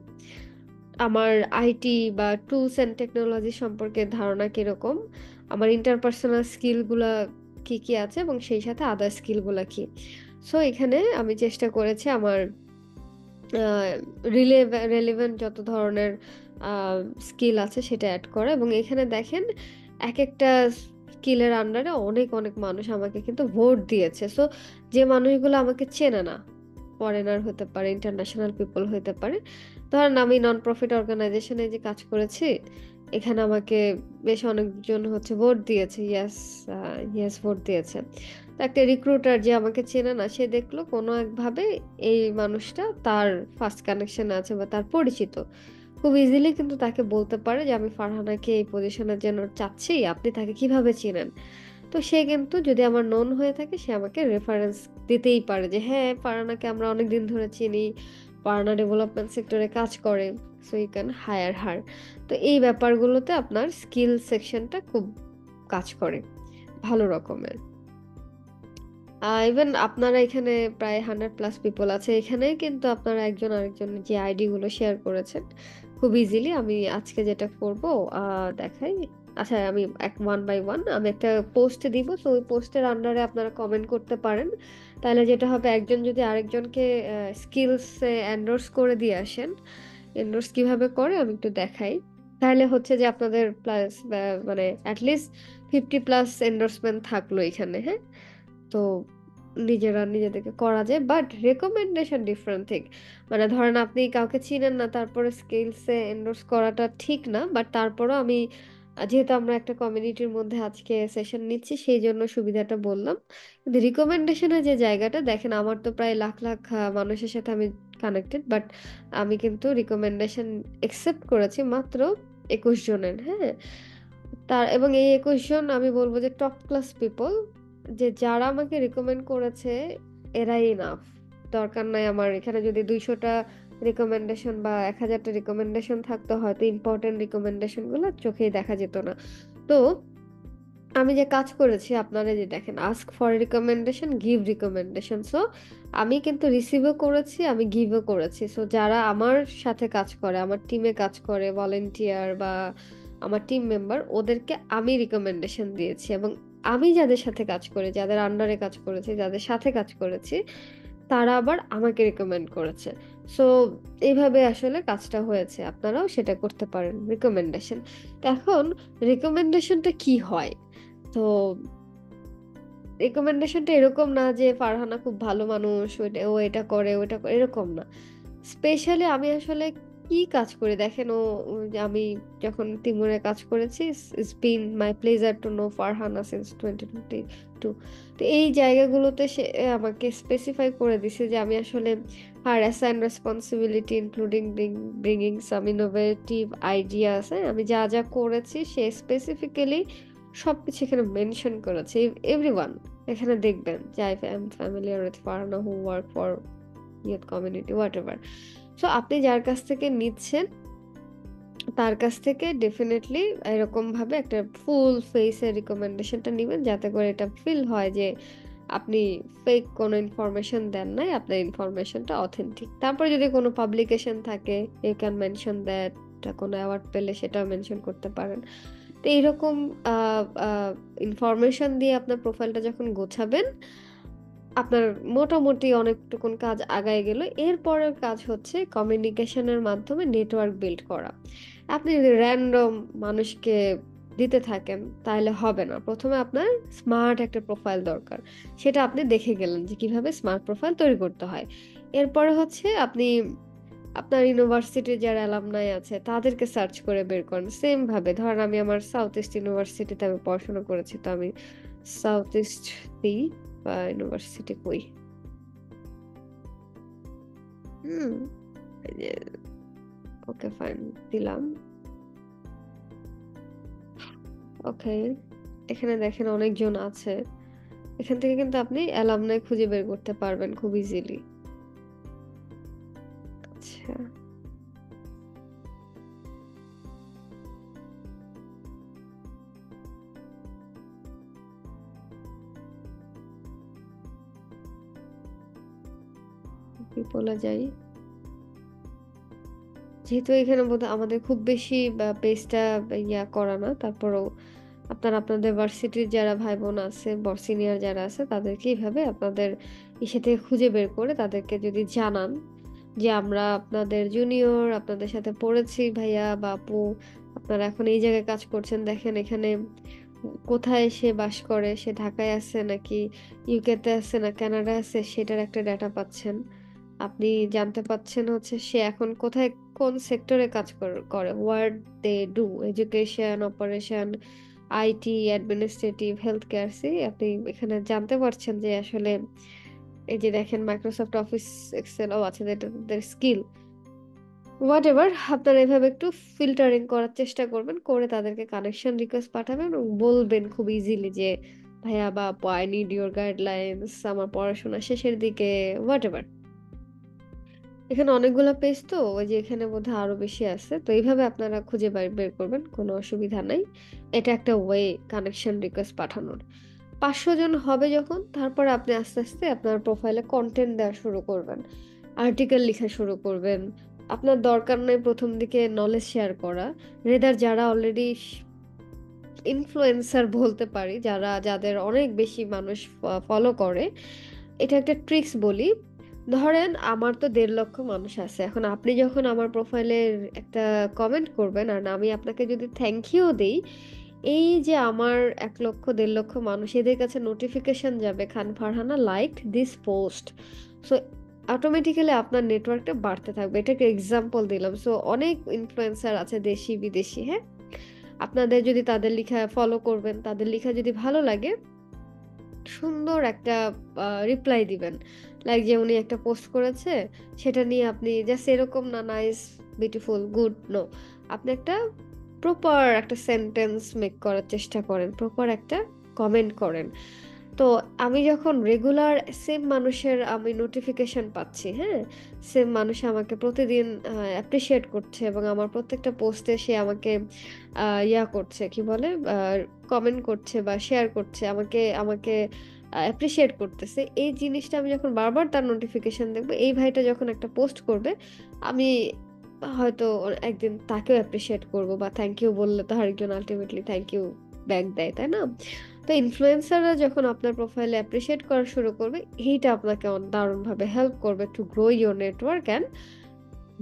আমার আইটি বা টুলস অ্যান্ড টেকনোলজি সম্পর্কে ধারণা কিরকম? আমার ইন্টারপার্সোনাল স্কিল গুলা কি আছে এবং সেই সাথে আদার স্কিল গুলা কি? সো এখানে আমি চেষ্টা করেছি আমার আ রেলেভেন্ট যত ধরনের আ স্কিল আছে সেটা এড করা এবং এখানে দেখেন একেকটা স্কিলের আন্ডারে অনেক মানুষ আমাকে কিন্তু ভোট দিয়েছে। সো যে মানুষগুলো আমাকে চেনে না, ফরেনার হতে পারে, ইন্টারন্যাশনাল পিপল হইতে পারে। ধরেন আমি নন প্রফিট অর্গানাইজেশন এ যে কাজ করেছি, এখানে আমাকে বেশ অনেকজন হচ্ছে ভোট দিয়েছে। আ ইয়েস ভোট দিয়েছে। তো একটা রিক্রুটার যে আমাকে চেনে না, সে দেখলো কোনো একভাবে এই মানুষটা তার ফার্স্ট কানেকশন এ আছে বা তার পরিচিত। খুব ইজিলি কিন্তু তাকে বলতে পারে যে, "আমি ফারহানাকে এই পজিশনের জন্য চাচ্ছি। আপনি তাকে কিভাবে চিনেন?" তো সে কিন্তু যদি আমার নোন হয়ে থাকে সে আমাকে রেফারেন্স দিতেই পারে যে, "হ্যাঁ, ফারহানাকে আমরা অনেকদিন ধরে চিনি। ফারহানা ডেভেলপমেন্ট সেক্টরে কাজ করে। সো ইউ ক্যান হায়ার হার।" তো এই ব্যাপারগুলোতে আপনার স্কিল সেকশনটা খুব কাজ করে ভালো রকমের। ইভেন আপনারা এখানে প্রায় 100 প্লাস পিপল আছে। এখানে কিন্তু আপনারা একজন আরেকজনের যে আইডি গুলো শেয়ার করেছেন খুব ইজিলি আমি আজকে যেটা করব আ দেখাই। আচ্ছা আমি ওয়ান বাই ওয়ান আমি একটা পোস্ট দিব। তো ওই পোস্টের আন্ডারে আপনারা কমেন্ট করতে পারেন। তাহলে যেটা হবে একজন যদি আরেকজনকে স্কিলস এ এন্ডোর্স করে দিয়ে আসেন। এন্ডোর্স কিভাবে করে আমি একটু দেখাই। তাহলে হচ্ছে যে আপনাদের প্লাস মানে এট লিস্ট 50 প্লাস এন্ডোর্সমেন্ট থাকলো এখানে, হ্যাঁ? তো নিজেরা নিজেদেরকে করা যায়। But recommendation different thing. মানে ধরেন আপনি কাউকে চিনেন না তারপরে স্কিলস এ এন্ডোর্স করাটা ঠিক না। বাট তারপরেও আমি যেহেতু আমরা একটা কমিউনিটির মধ্যে আজকে সেশন নিচ্ছি সেইজন্য সুবিধাটা বললাম। কিন্তু রিকমেন্ডেশন এর যে জায়গাটা দেখেন আমার তো প্রায় লাখ, লাখ মানুষের সাথে আমি কানেক্টেড। বাট আমি কিন্তু রিকমেন্ডেশন অ্যাকসেপ্ট করেছি মাত্র ২১ জনের, হ্যাঁ? এবং এই ২১ জন আমি বলব যে টপ ক্লাস পিপল যে যারা আমাকে রিকমেন্ড করেছে এরাই এনাফ। দরকার নাই আমার এখানে যদি ২০০ টা রিকমেন্ডেশন বা ১০০০ টা রিকমেন্ডেশন থাকতো হয়তো ইম্পোর্টেন্ট রিকমেন্ডেশন গুলো চোখেই দেখা যেত না। তো আমি যে কাজ করেছি আপনারা যে দেখেন ask for recommendation, give recommendation. So আমি কিন্তু রিসিভও করেছি, আমি গিভও করেছি। সো যারা আমার সাথে কাজ করে, আমার টিমে কাজ করে, ভলান্টিয়ার বা আমার টিম মেম্বার ওদেরকে আমি রিকমেন্ডেশন দিয়েছি এবং আমি যাদের সাথে কাজ করি, যাদের আন্ডারে কাজ করেছি, যাদের সাথে কাজ করেছি, তারা আবার আমাকে রিকমেন্ড করেছে। সো এইভাবে আসলে কাজটা হয়েছে। আপনারাও সেটা করতে পারেন রিকমেন্ডেশন। তো এখন রিকমেন্ডেশনটা কি হয়? তো রিকমেন্ডেশনটা এরকম না যে ফারহানা খুব ভালো মানুষ, ও এটা করে, ওটা করে এরকম না। স্পেশালি আমি আসলে কি কাজ করি দেখেন যে আমি যখন তিমুরে কাজ করেছি it's been my pleasure to know Farhana since 2022 তো এই জায়গাগুলোতে সে আমাকে স্পেসিফাই করে দিছে যে আমি আসলে her assigned responsibility including bringing some innovative ideas হ্যাঁ? আমি যা, যা করেছি সে স্পেসিফিক্যালি সবকিছু এখানে মেনশন করেছে। এভরিওয়ান এখানে দেখবেন যে I am familiar with Farhana who work for youth community whatever. So আপনি যার কাছ থেকে নিচ্ছেন, তার কাছ থেকে ডেফিনিটলি এরকমভাবে একটা ফুল ফেস এর রিকমেন্ডেশনটা নিবেন যাতে করে এটা ফিল হয় যে আপনি ফেক কোনো ইনফরমেশন দেন নাই, আপনার ইনফরমেশনটা অথেন্টিক। তারপরে যদি কোনো পাবলিকেশন থাকে, ইউ ক্যান মেনশন দ্যাট কোনো অ্যাওয়ার্ড পেলে সেটাও মেনশন করতে পারেন। তো এইরকম আ আ ইনফরমেশন দিয়ে আপনার প্রোফাইলটা যখন গোছাবেন আপনার মোটামুটি অনেকটুকুন কাজ আগায় গেল। এরপরের কাজ হচ্ছে কমিউনিকেশনের মাধ্যমে নেটওয়ার্ক বিল্ড করা। আপনি যদি র‍্যান্ডম মানুষকে দিতে থাকেন তাহলে হবে না। ১ম এ আপনার স্মার্ট একটা প্রোফাইল দরকার। সেটা আপনি দেখে গেলেন যে কিভাবে স্মার্ট প্রোফাইল তৈরি করতে হয়। এরপরে হচ্ছে আপনি আপনার ইউনিভার্সিটির যারা অ্যালামনাই আছে তাদেরকে সার্চ করে বের করেন। সেম ভাবে ধরেন আমি আমার সাউথ ইস্ট ইউনিভার্সিটিতে আমি পড়াশোনা করেছি। তো আমি সাউথ ইস্ট দিই বা ইউনিভার্সিটি কই? হুম, এই যে ওকে ফাইন দিলাম। ওকে। এখানে দেখেন অনেকজন আছে। এখান থেকে কিন্তু আপনি অ্যালামনাই খুঁজে বের করতে পারবেন খুব ইজিলি। আচ্ছা, পিপলে যাই। যেহেতু এখানে বোধহয় আমাদের খুব বেশি পেজটা করা না। তারপরেও আপনারা আপনাদের ভার্সিটির যারা ভাই-বোন আছে, সিনিয়র যারা আছে তাদেরকে এভাবে আপনাদের ইসে থেকে খুঁজে বের করে তাদেরকে যদি জানান যে, "আমরা আপনাদের জুনিয়র, আপনাদের সাথে পড়েছি ভাইয়া বা আপু। আপনারা এখন এই জায়গায় কাজ করছেন। দেখেন এখানে কোথায় সে বাস করে, সে ঢাকায় আছে নাকি ইউকেতে আছে না কানাডায় আছে সেটার একটা ডেটা পাচ্ছেন। আপনি জানতে পাচ্ছেন হচ্ছে সে এখন কোথায় কোন সেক্টরে কাজ করে, what they do, education, operation, IT, administrative, health care আপনি এখানে জানতে পারছেন যে আসলে এই যে দেখেন মাইক্রোসফট অফিস, এক্সেল ও আচ্ছা এটা তাদের স্কিল। হোয়াটএভার আপনারা এভাবে একটু ফিল্টারিং করার চেষ্টা করবেন। করে তাদেরকে কানেকশন রিকোয়েস্ট পাঠাবেন এবং বলবেন খুব ইজিলি যে, "ভাইয়া বা আপু I need your guidelines আমার পড়াশোনা শেষের দিকে" হোয়াটএভার। এখানে অনেকগুলা পেজ তো ওই যে এখানে বোধহয় আরো বেশি আছে। তো এইভাবে আপনারা খুঁজে বের করবেন। কোনো অসুবিধা নাই। এটা একটা ওয়ে কানেকশন রিকোয়েস্ট পাঠানোর। 500 জন হবে যখন, তারপরে আপনি আস্তে আস্তে আপনার প্রোফাইলে কন্টেন্ট দেওয়া শুরু করবেন, আর্টিকেল লেখা শুরু করবেন। আপনার দরকার নেই প্রথম দিকে নলেজ শেয়ার করা, রেদার যারা অলরেডি ইনফ্লুয়েন্সার বলতে পারি, যাদের অনেক বেশি মানুষ ফলো করে, এটা একটা ট্রিক্স বলি। ধরেন আমার তো 1.5 লক্ষ মানুষ আছে, এখন আপনি যখন আমার প্রোফাইলের একটা কমেন্ট করবেন আর আমি আপনাকে যদি থ্যাংক ইউ দিই, এই যে আমার 1 লক্ষ 1.5 লক্ষ মানুষ, এদের কাছে নোটিফিকেশন যাবে Khan Farhana liked this post. So automatically আপনার নেটওয়ার্কটা বাড়তে থাকবে। এটাকে এক্সাম্পল দিলাম। সো অনেক ইনফ্লুয়েন্সার আছে দেশি বিদেশি, হ্যাঁ? আপনাদের যদি তাদের লেখা ফলো করবেন, তাদের লেখা যদি ভালো লাগে, সুন্দর একটা রিপ্লাই দিবেন। লাইক যে উনি একটা পোস্ট করেছে, সেটা নিয়ে আপনি জাস্ট এরকম না নাইস, বিউটিফুল, গুড, নো। আপনি একটা প্রপার একটা সেন্টেন্স মেক করার চেষ্টা করেন, প্রপার একটা কমেন্ট করেন। তো আমি যখন রেগুলার সেম মানুষের আমি নোটিফিকেশন পাচ্ছি, হ্যাঁ? সেম মানুষ আমাকে প্রতিদিন অ্যাপ্রিশিয়েট করছে এবং আমার প্রত্যেকটা পোস্টে সে আমাকে ইয়া করছে, কি বলে? কমেন্ট করছে বা শেয়ার করছে, আমাকে আমাকে অ্যাপ্রিশিয়েট করতেছে। এই জিনিসটা আমি যখন বারবার তার নোটিফিকেশন দেখব, এই ভাইটা যখন একটা পোস্ট করবে, আমি হয়তো একদিন তাকেও অ্যাপ্রিশিয়েট করব বা থ্যাংক ইউ বললে তো আরেকজন আল্টিমেটলি থ্যাংক ইউ ব্যাক দেয়, তাই না? তো ইনফ্লুয়েন্সাররা যখন আপনার প্রোফাইলে অ্যাপ্রিশিয়েট করা শুরু করবে, এইটা আপনাকে দারুণভাবে হেল্প করবে to grow your network and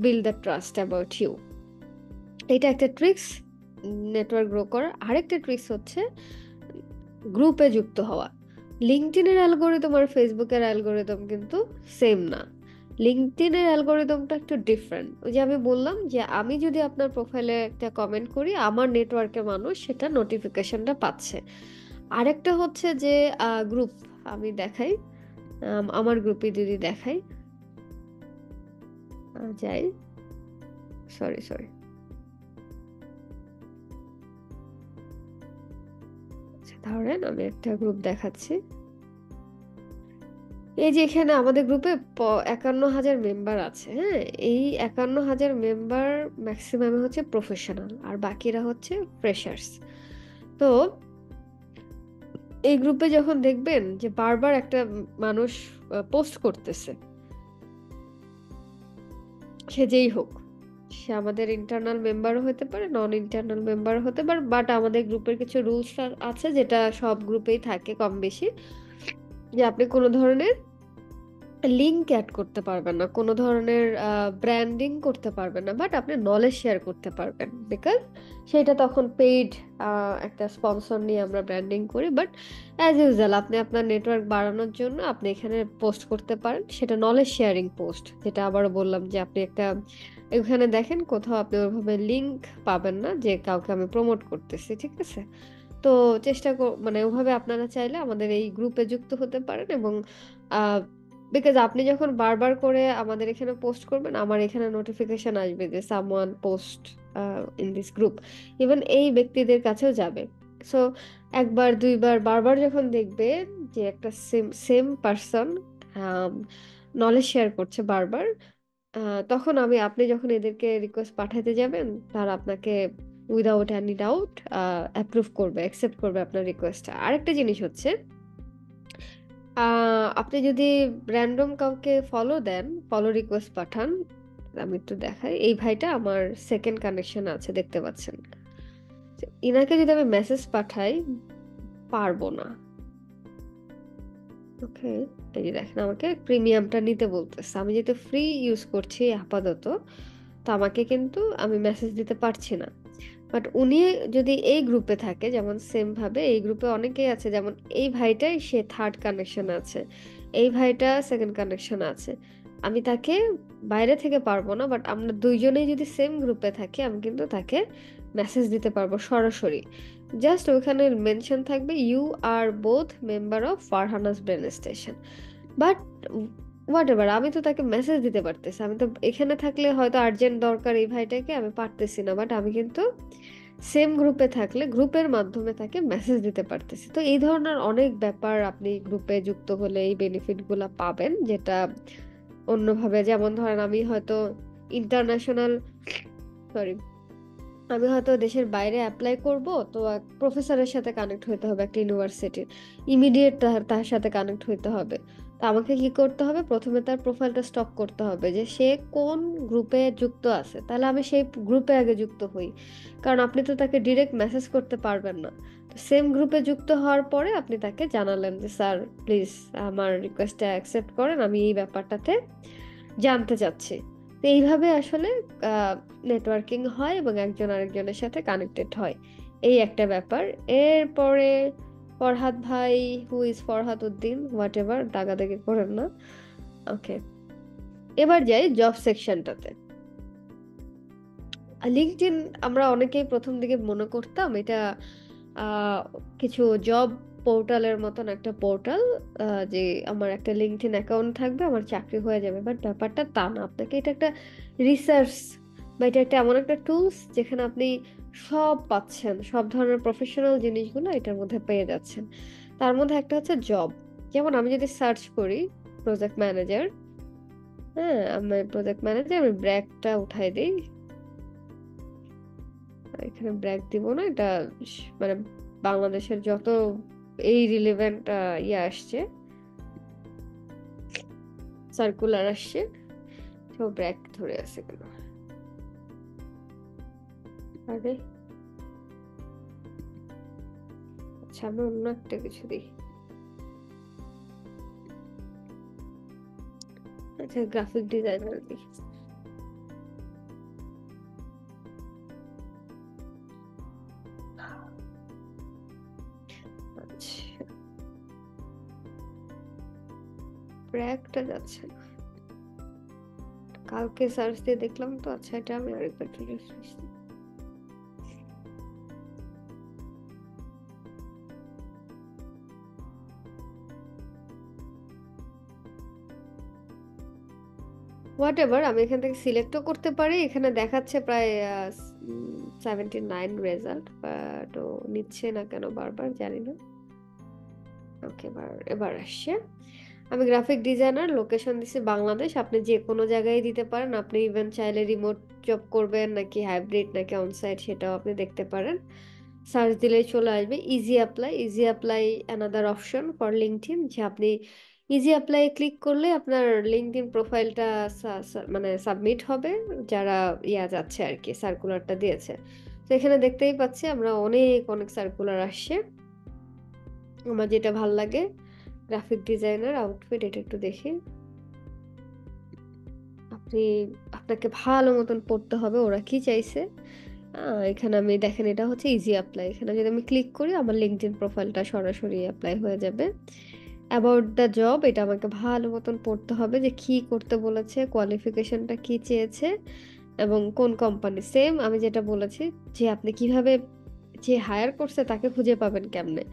build the trust about you. এটা একটা ট্রিক্স নেটওয়ার্ক গ্রো করার। আরেকটা ট্রিক্স হচ্ছে গ্রুপে যুক্ত হওয়া। লিঙ্কডইনের অ্যালগরিদম আর ফেসবুকের অ্যালগরিদম কিন্তু সেম না। লিঙ্কডইনের অ্যালগরিদমটা একটু ডিফারেন্ট। ওই যে আমি বললাম যে আমি যদি আপনার প্রোফাইলে একটা কমেন্ট করি, আমার নেটওয়ার্কের মানুষ সেটা নোটিফিকেশনটা পাচ্ছে। আরেকটা হচ্ছে যে গ্রুপ আমি দেখাই, আমার গ্রুপে যদি দেখাই, যাই, সরি, ধরেন আমি একটা গ্রুপ দেখাচ্ছি। এই যে এখানে আমাদের গ্রুপে 51,000 মেম্বার আছে, হ্যাঁ? এই 51,000 মেম্বার ম্যাক্সিমাম হচ্ছে প্রফেশনাল আর বাকিরা হচ্ছে ফ্রেশার্স। তো এই গ্রুপে যখন দেখবেন যে বারবার একটা মানুষ পোস্ট করতেছে, সে যেই হোক, সে আমাদের ইন্টারনাল মেম্বারও হতে পারে, নন ইন্টারনাল মেম্বারও হতে পারে, বাট আমাদের গ্রুপের কিছু রুলস আছে যেটা সব গ্রুপেই থাকে কম বেশি, যে আপনি কোনো ধরনের লিঙ্ক অ্যাড করতে পারবেন না, কোনো ধরনের ব্র্যান্ডিং করতে পারবেন না, বাট আপনি নলেজ শেয়ার করতে পারবেন, বিকজ সেটা তখন পেইড একটা স্পন্সর নিয়ে আমরা ব্র্যান্ডিং করি। বাট অ্যাজ ইউজুয়াল আপনি আপনার নেটওয়ার্ক বাড়ানোর জন্য আপনি এখানে পোস্ট করতে পারেন, সেটা নলেজ শেয়ারিং পোস্ট, যেটা আবারও বললাম যে আপনি একটা এখানে দেখেন কোথাও আপনি ওইভাবে লিঙ্ক পাবেন না যে কাউকে আমি প্রমোট করতেছি, ঠিক আছে? তো চেষ্টা মানে ওভাবে আপনারা চাইলে আমাদের এই গ্রুপে যুক্ত হতে পারেন এবং বিকজ আপনি যখন বারবার করে আমাদের এখানে পোস্ট করবেন, আমার এখানে নোটিফিকেশন আসবে যে someone post in this group, even এই ব্যক্তিদের কাছেও যাবে। সো একবার দুইবার বারবার যখন দেখবেন যে একটা same same person knowledge share করছে বারবার, তখন আপনি যখন এদেরকে রিকোয়েস্ট পাঠাতে যাবেন, তারা আপনাকে উইদাউট এনি ডাউট অ্যাপ্রুভ করবে, অ্যাকসেপ্ট করবে আপনার রিকোয়েস্টটা। আরেকটা জিনিস হচ্ছে, আপনি যদি র‍্যান্ডম কাউকে ফলো দেন, ফলো রিকোয়েস্ট পাঠান, আমি একটু দেখাই। এই ভাইটা আমার সেকেন্ড কানেকশন আছে, দেখতে পাচ্ছেন। ইনাকে যদি আমি মেসেজ পাঠাই, পারবো না। ওকে, এই যে দেখেন আমাকে প্রিমিয়ামটা নিতে বলতেছে। আমি যেহেতু ফ্রি ইউজ করছি আপাতত, তো আমাকে কিন্তু আমি মেসেজ দিতে পারছি না। বাট উনি যদি এই গ্রুপে থাকে, যেমন সেম ভাবে এই গ্রুপে অনেকেই আছে, যেমন এই ভাইটাই সে থার্ড কানেকশন আছে, এই ভাইটা সেকেন্ড কানেকশন আছে। আমি তাকে বাইরে থেকে পারবো না, বাট আমরা দুইজনেই যদি সেম গ্রুপে থাকি, আমি কিন্তু তাকে মেসেজ দিতে পারবো সরাসরি। জাস্ট ওখানে মেনশন থাকবে you are both member of Farhana's brain station. But whatever, আমি তো তাকে মেসেজ দিতে পারতেছি। আমি তো এখানে থাকলে হয়তো আর্জেন্ট দরকার এই ভাইটাকে, আমি পারতেছি না, বাট আমি কিন্তু সেম গ্রুপে থাকলে গ্রুপের মাধ্যমে তাকে মেসেজ দিতে পারতেছি। তো এই ধরনের অনেক ব্যাপার আপনি গ্রুপে যুক্ত হলে এই বেনিফিট গুলা পাবেন, যেটা অন্যভাবে, যেমন ধরেন আমি হয়তো ইন্টারন্যাশনাল, সরি, আমি হয়তো দেশের বাইরে অ্যাপ্লাই করব, তো এক প্রফেসরের সাথে কানেক্ট হইতে হবে একটা ইউনিভার্সিটির, ইমিডিয়েট তার সাথে কানেক্ট হইতে হবে। তো আমাকে কি করতে হবে, প্রথমে তার প্রোফাইলটা স্টক করতে হবে যে সে কোন গ্রুপে যুক্ত আছে, তাহলে আমি সেই গ্রুপে আগে যুক্ত হই। কারণ আপনি তো তাকে ডিরেক্ট মেসেজ করতে পারবেন না। তো সেম গ্রুপে যুক্ত হওয়ার পরে আপনি তাকে জানালেন যে স্যার প্লিজ আমার রিকোয়েস্টটা অ্যাকসেপ্ট করেন, আমি এই ব্যাপারটাতে জানতে চাচ্ছি। তো এইভাবে আসলে নেটওয়ার্কিং হয় এবং একজন আরেকজনের সাথে কানেক্টেড হয়, এই একটা ব্যাপার। এরপরে ফরহাদ ভাই, who is Farhad Uddin, whatever, দাগাদাগি করেন না। ওকে, এবার যাই জব সেকশনটাতে। লিঙ্কডইন আমরা অনেকেই প্রথম দিকে মনে করতাম এটা আহ, কিছু জব পোর্টালের মতন একটা পোর্টাল, যে আমার একটা লিঙ্কডইন অ্যাকাউন্ট থাকবে আমার চাকরি হয়ে যাবে, বাট ব্যাপারটা তা না। আপনাকে এটা একটা রিসার্চ বা এটা একটা এমন একটা টুলস যেখানে আপনি সব পাচ্ছেন, সব ধরনের প্রফেশনাল জিনিসগুলো এটার মধ্যে পেয়ে যাচ্ছেন। তার মধ্যে একটা হচ্ছে জব। যেমন আমি যদি সার্চ করি প্রজেক্ট ম্যানেজার, হ্যাঁ আমি প্রজেক্ট ম্যানেজার, আমি ব্র্যাকটা উঠাই দিই, এখানে ব্র্যাক দিব না, এটা মানে বাংলাদেশের যত এই রিলেভেন্ট ইয়ে আসছে, সার্কুলার আসছে, তো ব্র্যাক ধরে আছে কেন? আরে আচ্ছা, আমি অন্য একটা কিছু দিই। আচ্ছা, গ্রাফিক ডিজাইনার দিই। আচ্ছা, ব্র্যাকটা যাচ্ছে না, কালকে সার্চ দিয়ে দেখলাম তো। আচ্ছা, এটা আমি আরেকবার রিফ্রেশ দিই। হোয়াট এভার, আমি এখান থেকে সিলেক্টও করতে পারি। এখানে দেখাচ্ছে প্রায় 79 রেজাল্ট, বাট ও নিচ্ছে না কেন বারবার, জানি না। ওকে, এবার এবার আসছে। আমি গ্রাফিক ডিজাইনার, লোকেশন দিছি বাংলাদেশ, আপনি যে কোনো জায়গায় দিতে পারেন। আপনি ইভেন চাইলে রিমোট জব করবেন নাকি হাইব্রিড নাকি অনসাইট সেটাও আপনি দেখতে পারেন। সার্চ দিলেই চলে আসবে easy apply. Easy apply another option for LinkedIn, যে আপনি ইজি অ্যাপ্লাই ক্লিক করলে আপনার লিঙ্কডইন প্রোফাইলটা মানে সাবমিট হবে, যারা যাচ্ছে আর কি, সার্কুলারটা দিয়েছে। তো এখানে দেখতেই পাচ্ছি আমরা অনেক অনেক সার্কুলার আসছে। আমার যেটা ভাল লাগে গ্রাফিক ডিজাইনার আউটফিট, এটা একটু দেখি। আপনি আপনাকে ভালো মতন পড়তে হবে ওরা কি চাইছে। এখানে আমি দেখেন, এটা হচ্ছে ইজি অ্যাপ্লাই। এখানে যদি আমি ক্লিক করি আমার লিঙ্কডইন প্রোফাইলটা সরাসরি অ্যাপ্লাই হয়ে যাবে। অ্যাবাউট দ্য জব, এটা আমাকে ভালো মতন পড়তে হবে যে কি করতে বলেছে, কোয়ালিফিকেশনটা কি চেয়েছে এবং কোন কোম্পানি। সেম আমি যেটা বলেছি যে আপনি কিভাবে যে হায়ার করছে তাকে খুঁজে পাবেন কেমনে।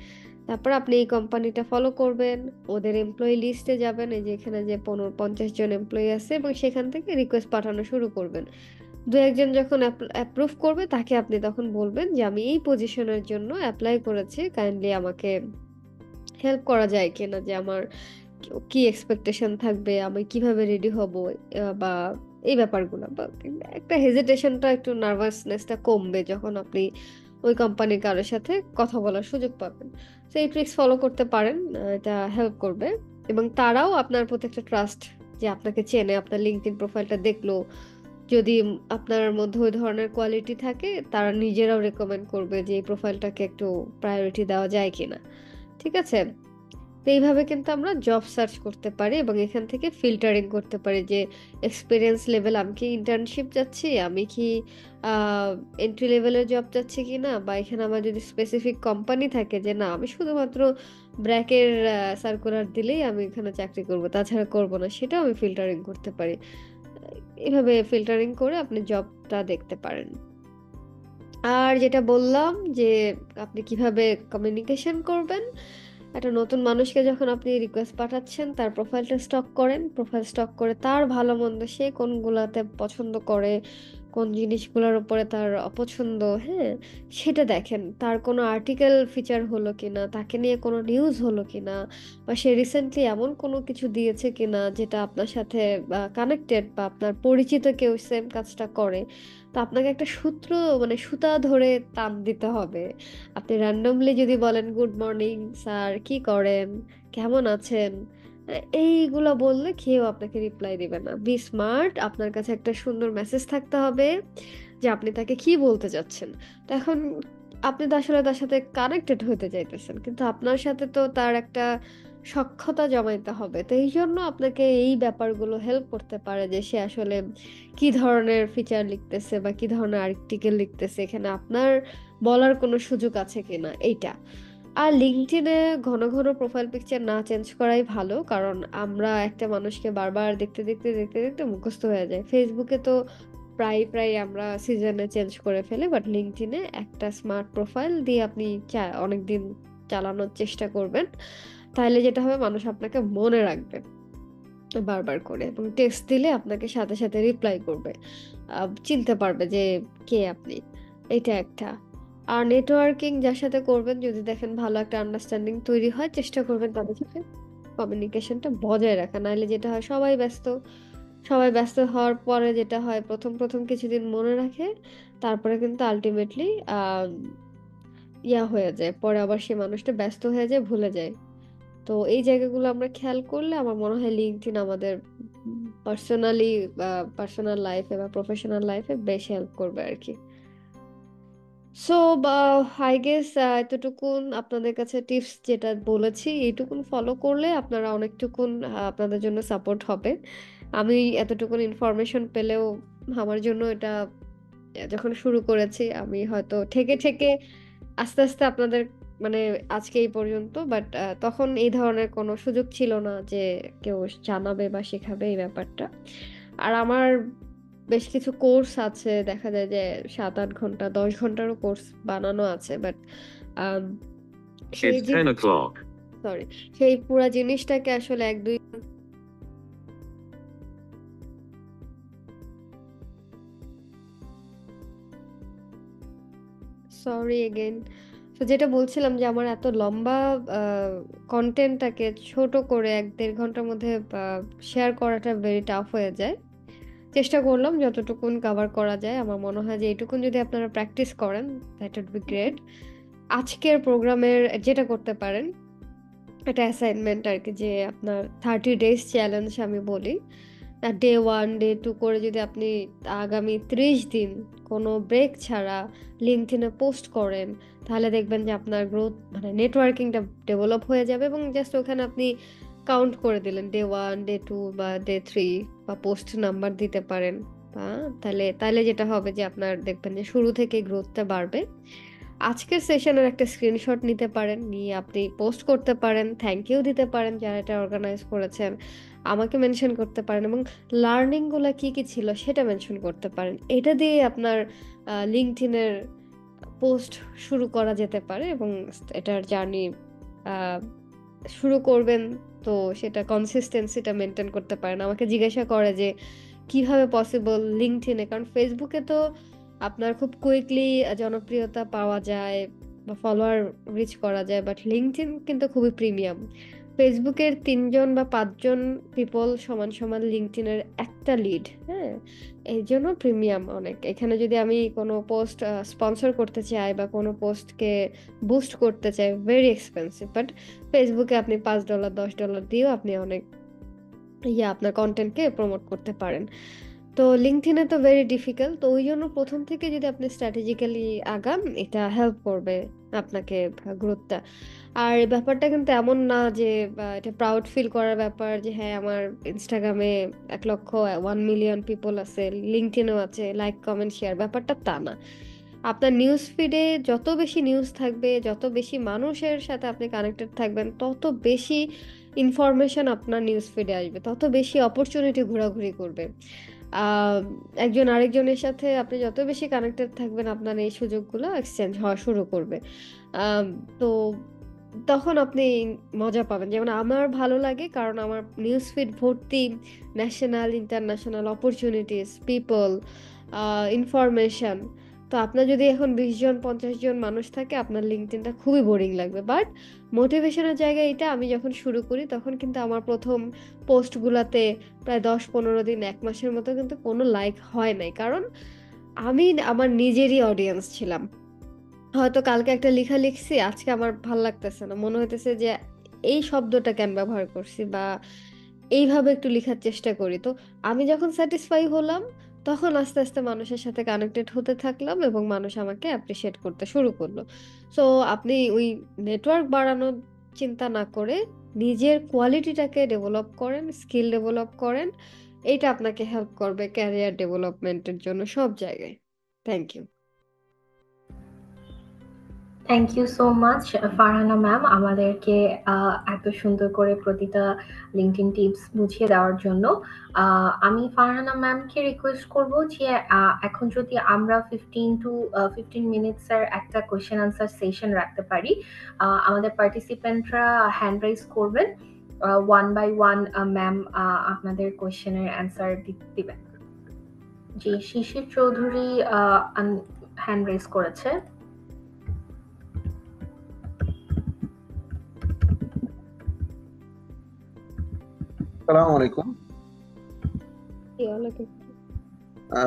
তারপর আপনি এই কোম্পানিটা ফলো করবেন, ওদের এমপ্লয়ি লিস্টে যাবেন, এই যে এখানে যে 50 জন এমপ্লয়ি আছে, এবং সেখান থেকে রিকোয়েস্ট পাঠানো শুরু করবেন। দু একজন যখন অ্যাপ্রুভ করবে তাকে আপনি তখন বলবেন যে আমি এই পজিশনের জন্য অ্যাপ্লাই করেছি, কাইন্ডলি আমাকে হেল্প করা যায় কিনা, যে আমার কি এক্সপেকটেশন থাকবে, আমি কিভাবে রেডি হব, বা এই ব্যাপারগুলো। বা একটা হেজিটেশনটা, একটু নার্ভাসনেসটা কমবে যখন আপনি ওই কোম্পানির কারোর সাথে কথা বলার সুযোগ পাবেন। তো এই ট্রিক্স ফলো করতে পারেন, এটা হেল্প করবে। এবং তারাও আপনার প্রতি একটা ট্রাস্ট, যে আপনাকে চেনে, আপনার লিঙ্কডইন প্রোফাইলটা দেখলো, যদি আপনার মধ্যে ওই ধরনের কোয়ালিটি থাকে তারা নিজেরাও রেকমেন্ড করবে যে এই প্রোফাইলটাকে একটু প্রায়োরিটি দেওয়া যায় কিনা। ঠিক আছে? তো এইভাবে কিন্তু আমরা জব সার্চ করতে পারি এবং এখান থেকে ফিল্টারিং করতে পারি যে এক্সপিরিয়েন্স লেভেল, আমি কি ইন্টার্নশিপ যাচ্ছি, আমি কি এন্ট্রি লেভেলের জব যাচ্ছি কি না, বা এখানে আমার যদি স্পেসিফিক কোম্পানি থাকে যে না আমি শুধুমাত্র ব্র্যাকের সার্কুলার দিলেই আমি এখানে চাকরি করব, তাছাড়া করব না, সেটাও আমি ফিল্টারিং করতে পারি। এভাবে ফিল্টারিং করে আপনি জবটা দেখতে পারেন। আর যেটা বললাম যে আপনি কিভাবে কমিউনিকেশন করবেন, একটা নতুন মানুষকে যখন আপনি রিকোয়েস্ট পাঠাচ্ছেন তার প্রোফাইলটা স্টক করেন। প্রোফাইল স্টক করে তার ভালো মন্দ, সে কোনগুলাতে পছন্দ করে, কোন জিনিসগুলোর উপরে তার অপছন্দ, হ্যাঁ সেটা দেখেন। তার কোনো আর্টিকেল ফিচার হলো কিনা, তাকে নিয়ে কোনো নিউজ হলো কিনা, বা সে রিসেন্টলি এমন কোনো কিছু দিয়েছে কিনা যেটা আপনার সাথে কানেক্টেড, বা আপনার পরিচিত কেউ সেম কাজটা করে, তো আপনাকে একটা সূত্র মানে সুতা ধরে টান দিতে হবে। আপনি র্যান্ডমলি যদি বলেন গুড মর্নিং স্যার, কি করেন, কেমন আছেন, এইগুলা বললে কেউ আপনাকে রিপ্লাই দিবে না। বি স্মার্ট, আপনার কাছে একটা সুন্দর মেসেজ থাকতে হবে যে আপনি তাকে কি বলতে চাচ্ছেন। তো এখন আপনি তো আসলে তার সাথে কানেক্টেড হতে চাইতেছেন, কিন্তু আপনার সাথে তো তার একটা সখ্যতা জমাইতে হবে। তো এই জন্য আপনাকে এই ব্যাপারগুলো হেল্প করতে পারে যে সে আসলে কি ধরনের ফিচার লিখতেছে বা কি ধরনের আর্টিকেল লিখতেছে, এখানে আপনার বলার কোনো সুযোগ আছে কিনা এইটা। আর লিঙ্কডইনে ঘন ঘন প্রোফাইল পিকচার না চেঞ্জ করাই ভালো, কারণ আমরা একটা মানুষকে বারবার দেখতে দেখতে দেখতে দেখতে মুখস্থ হয়ে যায়। ফেসবুকে তো প্রায় প্রায় আমরা সিজনে চেঞ্জ করে ফেলি, বাট লিঙ্কডইনে একটা স্মার্ট প্রোফাইল দিয়ে আপনি অনেকদিন চালানোর চেষ্টা করবেন। তাহলে যেটা হবে, মানুষ আপনাকে মনে রাখবে বারবার করে, এবং টেক্সট দিলে আপনাকে সাথে সাথে রিপ্লাই করবে, চিনতে পারবে যে কে আপনি। এটা একটা। আর নেটওয়ার্কিং যার সাথে করবেন, যদি দেখেন ভালো একটা আন্ডারস্ট্যান্ডিং তৈরি হয়, চেষ্টা করবেন তাদের সাথে কমিউনিকেশনটা বজায় রাখা। নাহলে যেটা হয়, সবাই ব্যস্ত, সবাই ব্যস্ত হওয়ার পরে যেটা হয়, প্রথম প্রথম কিছুদিন মনে রাখে, তারপরে কিন্তু আলটিমেটলি ইয়া হয়ে যায়, পরে আবার সে মানুষটা ব্যস্ত হয়ে যায়, ভুলে যায়। তো এই জায়গাগুলো আমরা খেয়াল করলে আমার মনে হয় লিঙ্কডইন আমাদের পার্সোনালি বা পার্সোনাল লাইফে বা প্রফেশনাল লাইফে বেশ হেল্প করবে আর কি। সো আই গেস এতটুকুন আপনাদের কাছে টিপস যেটা বলেছি, এইটুকুন ফলো করলে আপনারা অনেকটুকুন আপনাদের জন্য সাপোর্ট হবে। আমি এতটুকুন ইনফরমেশন পেলেও আমার জন্য এটা, যখন শুরু করেছি আমি হয়তো ঠেকে ঠেকে আস্তে আস্তে আপনাদের মানে আজকে এই পর্যন্ত, বাট তখন এই ধরনের কোনো সুযোগ ছিল না যে কেউ জানাবে বা শেখাবে এই ব্যাপারটা। আর আমার বেশ কিছু কোর্স আছে, দেখা যায় যে 7-8 ঘন্টা 10 ঘন্টারও কোর্স বানানো আছে, বাট সেই It's 10 o'clock. সরি, সেই পুরা জিনিসটাকে আসলে 1-2, সরি এগেইন। তো যেটা বলছিলাম যে আমার এত লম্বা কন্টেন্টটাকে ছোট করে 1-1.5 ঘন্টার মধ্যে শেয়ার করাটা ভেরি টাফ হয়ে যায়। চেষ্টা করলাম যতটুকুন কভার করা যায়। আমার মনে হয় যে এইটুকুন যদি আপনারা প্র্যাকটিস করেন, দ্যাট উড বি গ্রেট। আজকের প্রোগ্রামের যেটা করতে পারেন, এটা অ্যাসাইনমেন্ট আর কি, যে আপনার 30 ডেজ চ্যালেঞ্জ আমি বলি। ডে 1 ডে 2 করে যদি আপনি আগামী 30 দিন কোনো ব্রেক ছাড়া লিঙ্কডইনে পোস্ট করেন, তাহলে দেখবেন যে আপনার গ্রোথ মানে নেটওয়ার্কিংটা ডেভেলপ হয়ে যাবে, এবং জাস্ট ওখানে আপনি কাউন্ট করে দিলেন ডে 1 ডে 2 বা ডে 3, বা পোস্ট নাম্বার দিতে পারেন। তাহলে তাহলে যেটা হবে যে আপনার দেখবেন যে শুরু থেকে গ্রোথটা বাড়বে। আজকের সেশনের একটা স্ক্রিনশট নিতে পারেন, নিয়ে আপনি পোস্ট করতে পারেন, থ্যাংক ইউ দিতে পারেন যারা এটা অর্গানাইজ করেছেন, আমাকে মেনশন করতে পারেন, এবং লার্নিংগুলো কি কি ছিল সেটা মেনশন করতে পারেন। এটা দিয়ে আপনার লিঙ্কডইনের পোস্ট শুরু করা যেতে পারে, এবং এটার জার্নি শুরু করবেন। তো সেটা কনসিস্টেন্সিটা মেনটেন করতে পারেন। আমাকে জিজ্ঞাসা করে যে কিভাবে পসিবল লিঙ্কডইনে, কারণ ফেসবুকে তো আপনার খুব কুইকলি জনপ্রিয়তা পাওয়া যায় বা ফলোয়ার রিচ করা যায়, বাট লিঙ্কডইন কিন্তু খুবই প্রিমিয়াম। ফেসবুকের 3 জন বা 5 জন পিপল সমান সমান লিঙ্কডইনের একটা লিড। হ্যাঁ, এই জন্য প্রিমিয়াম অনেক। এখানে যদি আমি কোনো পোস্ট স্পন্সর করতে চাই বা কোনো পোস্টকে বুস্ট করতে চাই, ভেরি এক্সপেন্সিভ, বাট ফেসবুকে আপনি $5 $10 দিয়েও আপনি অনেক আপনার কন্টেন্টকে প্রমোট করতে পারেন। তো লিঙ্কডইনে তো ভেরি ডিফিকাল্ট। তো ওই জন্য প্রথম থেকে যদি আপনি স্ট্র্যাটেজিক্যালি আগান, এটা হেল্প করবে আপনাকে গ্রোথটা। আর এই ব্যাপারটা কিন্তু এমন না যে এটা প্রাউড ফিল করার ব্যাপার যে হ্যাঁ আমার ইনস্টাগ্রামে 1 লক্ষ 1 মিলিয়ন পিপল আছে, লিঙ্কডইনেও আছে, লাইক কমেন্ট শেয়ার, ব্যাপারটা তা না। আপনার নিউজ ফিডে যত বেশি নিউজ থাকবে, যত বেশি মানুষের সাথে আপনি কানেক্টেড থাকবেন, তত বেশি ইনফরমেশন আপনার নিউজ ফিডে আসবে, তত বেশি অপরচুনিটি ঘোরাঘুরি করবে। আহ, একজন আরেকজনের সাথে আপনি যত বেশি কানেক্টেড থাকবেন, আপনার এই সুযোগগুলো এক্সচেঞ্জ হওয়া শুরু করবে। তো তখন আপনি মজা পাবেন। যেমন আমার ভালো লাগে, কারণ আমার নিউজ ফিড ভর্তি national international opportunities, people, information. তো আপনার যদি এখন 20 জন 50 জন মানুষ থাকে, আপনার লিঙ্কডইনটা খুবই বোরিং লাগবে। বাট মোটিভেশনের জায়গায় এটা, আমি যখন শুরু করি তখন কিন্তু আমার প্রথম পোস্টগুলাতে প্রায় 10-15 দিন 1 মাসের মতো কিন্তু কোনো লাইক হয় নাই, কারণ আমি আমার নিজেরই অডিয়েন্স ছিলাম। হয়তো কালকে একটা লেখা লিখছি, আজকে আমার ভাল লাগতেছে না, মনে হইতেছে যে এই শব্দটা কেন ব্যবহার করছি বা এইভাবে একটু লেখার চেষ্টা করি। তো আমি যখন স্যাটিসফাই হলাম, তখন আস্তে আস্তে মানুষের সাথে কানেক্টেড হতে থাকলাম এবং মানুষ আমাকে অ্যাপ্রিসিয়েট করতে শুরু করলো। সো আপনি ওই নেটওয়ার্ক বাড়ানোর চিন্তা না করে নিজের কোয়ালিটিটাকে ডেভেলপ করেন, স্কিল ডেভেলপ করেন। এইটা আপনাকে হেল্প করবে ক্যারিয়ার ডেভেলপমেন্টের জন্য সব জায়গায়। Thank you. Thank you so much Farhana ma'am, আমাদেরকে এত সুন্দর করে প্রতিটা লিঙ্কডইন টিপস বুঝিয়ে দেওয়ার জন্য। আমি ফারহানা ম্যামকে রিকোয়েস্ট করব যে এখন যদি আমরা 15 মিনিটসের একটা কোয়েশ্চেন আনসার সেশন রাখতে পারি। আমাদের পার্টিসিপেন্টরা হ্যান্ড রাইজ করবেন, ওয়ান বাই ওয়ান ম্যাম আপনাদের কোয়েশ্চেনের অ্যান্সার দিবেন। জি, শিশির চৌধুরী হ্যান্ড রেজ করেছে। আসসালামু আলাইকুম। ওয়ালাইকুম।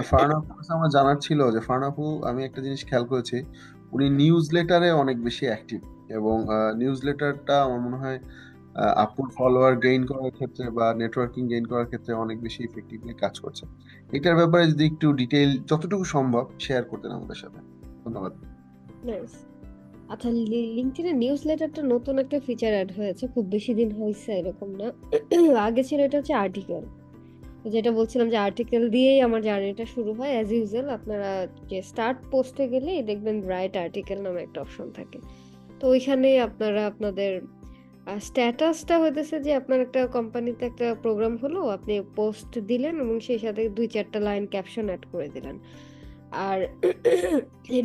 ফারহান আপুর কাছে আমার জানার ছিল যে ফারহান আপু, আমি একটা জিনিস খেয়াল করেছি, উনি নিউজ লেটারে অনেক বেশি অ্যাক্টিভ এবং নিউজ লেটারটা আমার মনে হয় আপুর ফলোয়ার গেইন করার ক্ষেত্রে বা নেটওয়ার্কিং গেইন করার ক্ষেত্রে অনেক বেশি ইফেক্টিভলি কাজ করছে। এটার ব্যাপারে যদি একটু ডিটেইল যতটুকু সম্ভব শেয়ার করতেন আমাদের সাথে, ধন্যবাদ। নাইস। আচ্ছা, লিঙ্কডইনে নিউজ লেটারটা নতুন একটা ফিচার অ্যাড হয়েছে, খুব বেশি দিন হয়েছে এরকম না। আগে ছিল এটা হচ্ছে আর্টিকেল। যেটা বলছিলাম যে আর্টিকেল দিয়েই আমার জার্নিটা শুরু হয় অ্যাজ ইউজুয়াল। আপনারা যে স্টার্ট পোস্টে গেলে দেখবেন রাইট আর্টিকেল নামে একটা অপশন থাকে। তো ওইখানে আপনারা আপনাদের স্ট্যাটাসটা হইতেছে যে আপনার একটা কোম্পানিতে একটা প্রোগ্রাম হলো, আপনি পোস্ট দিলেন এবং সেই সাথে 2-4টা লাইন ক্যাপশন অ্যাড করে দিলেন। আর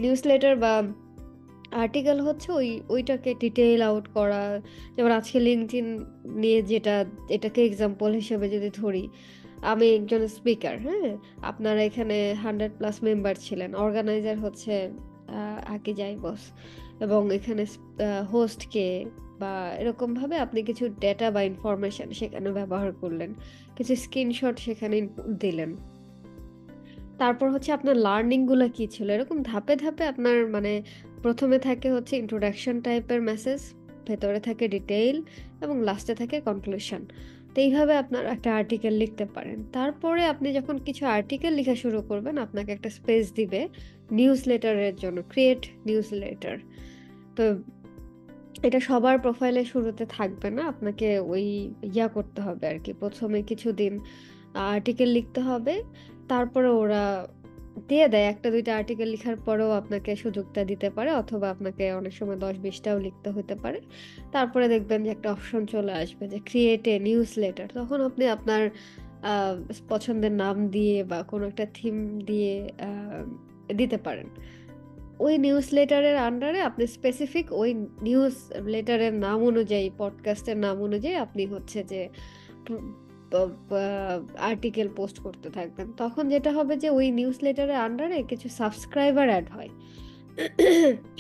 নিউজ লেটার বা আর্টিকেল হচ্ছে ওইটাকে ডিটেইল আউট করা। যেমন আজকে লিঙ্কডইন নিয়ে যেটা, এটাকে এক্সাম্পল হিসেবে যদি ধরি, আমি একজন স্পিকার, হ্যাঁ, আপনারা এখানে 100+ মেম্বার ছিলেন, অর্গানাইজার হচ্ছে আকি যাই বস, এবং এখানে হোস্ট কে, বা এরকম ভাবে আপনি কিছু ডেটা বা ইনফরমেশন সেখানে ব্যবহার করলেন, কিছু স্ক্রিনশট সেখানে দিলেন। তারপর হচ্ছে আপনার লার্নিং গুলা কি ছিল, এরকম ধাপে ধাপে আপনার মানে প্রথমে থাকে হচ্ছে ইন্ট্রোডাকশন টাইপের মেসেজ, ভেতরে থাকে ডিটেইল এবং লাস্টে থাকে কনক্লুশন। তো এইভাবে আপনার একটা আর্টিকেল লিখতে পারেন। তারপরে আপনি যখন কিছু আর্টিকেল লেখা শুরু করবেন, আপনাকে একটা স্পেস দিবে নিউজ লেটারের জন্য, ক্রিয়েট নিউজ লেটার। তো এটা সবার প্রোফাইলে শুরুতে থাকবে না, আপনাকে ওই করতে হবে আর কি, প্রথমে কিছুদিন আর্টিকেল লিখতে হবে। তারপরে ওরা দিয়ে দেয়, 1-2টা আর্টিকেল লেখার পরেও আপনাকে সুযোগটা দিতে পারে, অথবা আপনাকে অনেক সময় 10-20টাও লিখতে হতে পারে। তারপরে দেখবেন যে একটা অপশন চলে আসবে যে ক্রিয়েট এ নিউজ লেটার। তখন আপনি আপনার আহ, পছন্দের নাম দিয়ে বা কোনো একটা থিম দিয়ে দিতে পারেন। ওই নিউজ লেটারের আন্ডারে আপনি স্পেসিফিক ওই নিউজ লেটারের নাম অনুযায়ী, পডকাস্টের নাম অনুযায়ী আপনি হচ্ছে যে আর্টিকেল পোস্ট করতে থাকবেন। তখন যেটা হবে যে ওই নিউজ লেটারের আন্ডারে কিছু সাবস্ক্রাইবার অ্যাড হয়।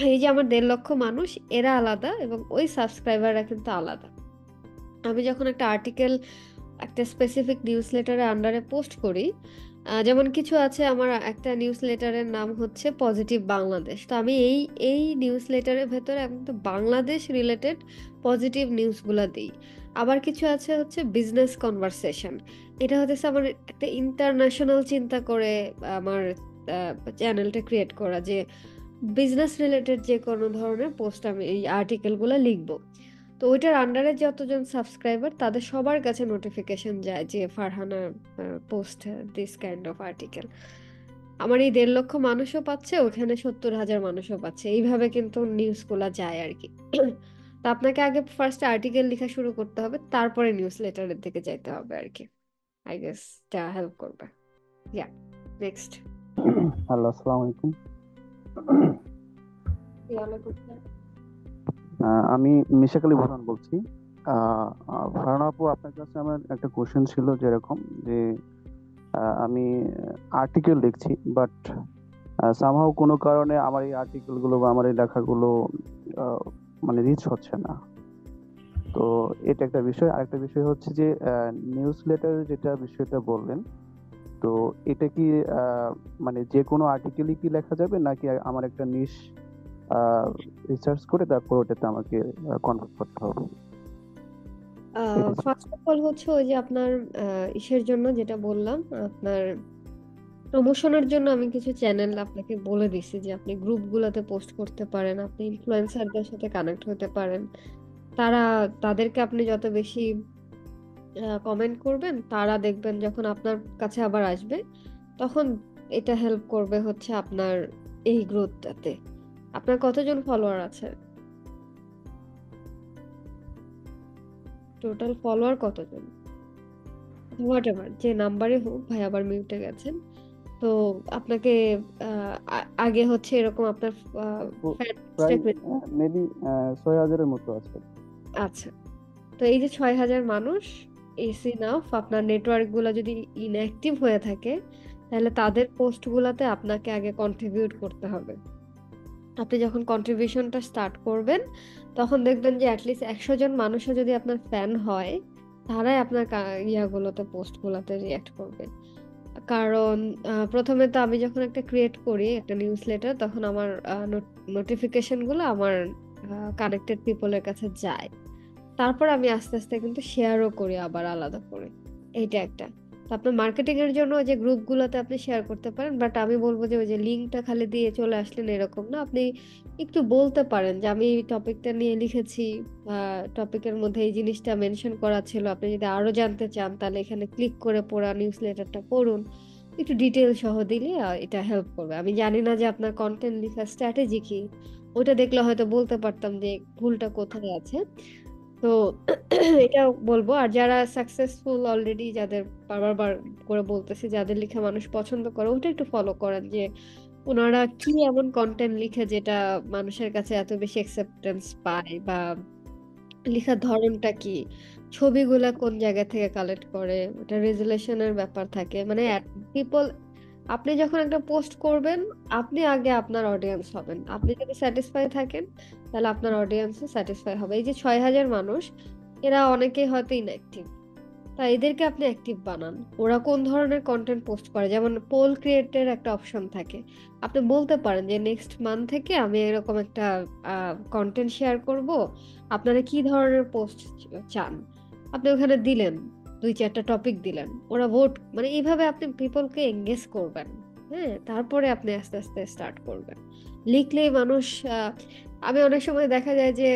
এই যে আমার 1.5 লক্ষ মানুষ, এরা আলাদা এবং ওই সাবস্ক্রাইবাররা কিন্তু আলাদা। আমি যখন একটা আর্টিকেল একটা স্পেসিফিক নিউজ লেটারের আন্ডারে পোস্ট করি, যেমন কিছু আছে, আমার একটা নিউজ লেটারের নাম হচ্ছে পজিটিভ বাংলাদেশ। তো আমি এই এই নিউজ লেটারের ভেতরে একদম বাংলাদেশ রিলেটেড পজিটিভ নিউজগুলো দিই। আবার কিছু আছে হচ্ছে বিজনেস কনভারসেশন, এটা হচ্ছে আমার একটা ইন্টারন্যাশনাল চিন্তা করে আমার চ্যানেলটা ক্রিয়েট করা, যে বিজনেস রিলেটেড যে কোনো ধরনের পোস্ট আমি এই আর্টিকেলগুলো লিখবো। তো ওইটার আন্ডারে যতজন সাবস্ক্রাইবার তাদের সবার কাছে নোটিফিকেশন যায় যে Farhana post this kind of article. আমার এই 1.5 লক্ষ মানুষও পাচ্ছে, ওখানে 70,000 মানুষও পাচ্ছে। এইভাবে কিন্তু নিউজগুলা যায় আর কি। তা আপনাকে আগে ফার্স্ট আর্টিকেল লেখা শুরু করতে হবে, তারপরে নিউজ লেটারের দিকে যাইতে হবে আর কি। আই গেস এটা হেল্প করবে। ইয়া, নেক্সট। হ্যালো, আসসালামু আলাইকুম। আমি মিশাক আলী বোরহান বলছি। ফারহানা আপু, আপনার কাছে আমার একটা কোশ্চেন ছিল, যেরকম যে আমি আর্টিকেল লিখছি, বাট সামহাও কোনো কারণে আমার এই আর্টিকেল গুলো বা আমার এই লেখাগুলো মানে রিচ হচ্ছে না। তো এটা একটা বিষয়। আরেকটা বিষয় হচ্ছে যে নিউজ লেটার যেটা বিষয়টা বললেন, তো এটা কি মানে যে কোনো আর্টিকেলই কি লেখা যাবে, নাকি আমার একটা নিশ রিসার্চ করে তারপর ওটাতে আমাকে কনভার্ট করতে হবে? এটা ফার্স্ট অফ অল হচ্ছে ওই যে আপনার ইসের জন্য যেটা বললাম, আপনার প্রমোশনের জন্য আমি কিছু চ্যানেল আপনাকে বলে দিছি যে আপনি গ্রুপগুলোতে পোস্ট করতে পারেন, আপনি ইনফ্লুয়েন্সারদের সাথে কানেক্ট হতে পারেন। তাদেরকে আপনি যত বেশি কমেন্ট করবেন, তারা দেখবেন যখন আপনার কাছে আবার আসবে, তখন এটা হেল্প করবে হচ্ছে আপনার এই গ্রোথটাতে। আপনার কতজন ফলোয়ার আছে? টোটাল ফলোয়ার কতজন? হোয়াট এভার, যে নাম্বারে হোক, ভাই আবার মিউটে গেছেন। তো আপনাকে আগে হচ্ছে এরকম আপনার প্রায় মেবি 6,000-এর মতো আছে। আচ্ছা, তো এই যে 6,000 মানুষ ইজ ইনাফ। আপনার নেটওয়ার্ক গুলা যদি ইনঅ্যাক্টিভ হয়ে থাকে, তাহলে তাদের পোস্ট গুলাতে আপনাকে আগে কন্ট্রিবিউট করতে হবে। আপনি যখন কন্ট্রিবিউশনটা স্টার্ট করবেন, তখন দেখবেন যে অ্যাটলিস্ট 100 জন মানুষও যদি আপনার ফ্যান হয়, তারাই আপনার ইয়াগুলোতে পোস্ট গুলাতে রিয়াক্ট করবে। কারণ প্রথমে তো আমি যখন একটা ক্রিয়েট করি একটা নিউজ লেটার, তখন আমার নোটিফিকেশন গুলো আমার কানেক্টেড পিপলের কাছে যায়। তারপর আমি আস্তে আস্তে কিন্তু শেয়ারও করি আবার আলাদা করে। এইটা একটা। তো আপনার মার্কেটিং এর জন্য ওই যে গ্রুপগুলোতে আপনি শেয়ার করতে পারেন, বাট আমি বলবো যে ওই যে লিঙ্কটা খালি দিয়ে চলে আসলেন এরকম না। আপনি একটু বলতে পারেন যে আমি এই টপিকটা নিয়ে লিখেছি, টপিকের মধ্যে এই জিনিসটা মেনশন করা ছিল, আপনি যদি আরো জানতে চান তাহলে এখানে ক্লিক করে পড়া নিউজ লেটারটা পড়ুন। একটু ডিটেল সহ দিলে এটা হেল্প করবে। আমি জানি না যে আপনার কন্টেন্ট লেখার স্ট্র্যাটেজি কি, ওটা দেখলে হয়তো বলতে পারতাম যে ভুলটা কোথায় আছে। তো এটা বলবো। আর যারা সাকসেসফুল অলরেডি, যাদের বারবার করে বলতেছি, যাদের লেখা মানুষ পছন্দ করে, ওটা একটু ফলো করেন যে ওনারা কি এমন কন্টেন্ট লিখে যেটা মানুষের কাছে এত বেশি অ্যাকসেপ্টেন্স পায়, বা লেখার ধরনটা কি, ছবিগুলা কোন জায়গা থেকে কালেক্ট করে, ওটা রেজুলেশনের ব্যাপার থাকে। মানে পিপল, আপনি যখন একটা পোস্ট করবেন, আপনি আগে আপনার অডিয়েন্স হবেন। আপনি যদি স্যাটিসফাই থাকেন, তাহলে আপনার অডিয়েন্সও স্যাটিসফাই হবে। এই যে 6,000 মানুষ, এরা অনেকেই হয়তো ইনঅ্যাক্টিভ, তা এদেরকে আপনি অ্যাক্টিভ বানান। ওরা কোন ধরনের কন্টেন্ট পোস্ট করে, যেমন পোল ক্রিয়েটের একটা অপশন থাকে। আপনি বলতে পারেন যে নেক্সট মান্থ থেকে আমি এরকম একটা কন্টেন্ট শেয়ার করব, আপনারা কি ধরনের পোস্ট চান। আপনি ওখানে দিলেন 2-4টা টপিক দিলেন, ওরা ভোট, মানে এইভাবে আপনি পিপলকে এঙ্গেজ করবেন। হ্যাঁ, তারপরে আপনি আস্তে আস্তে স্টার্ট করবেন। লিখলেই মানুষ, আমি অনেক সময় দেখা যায় যে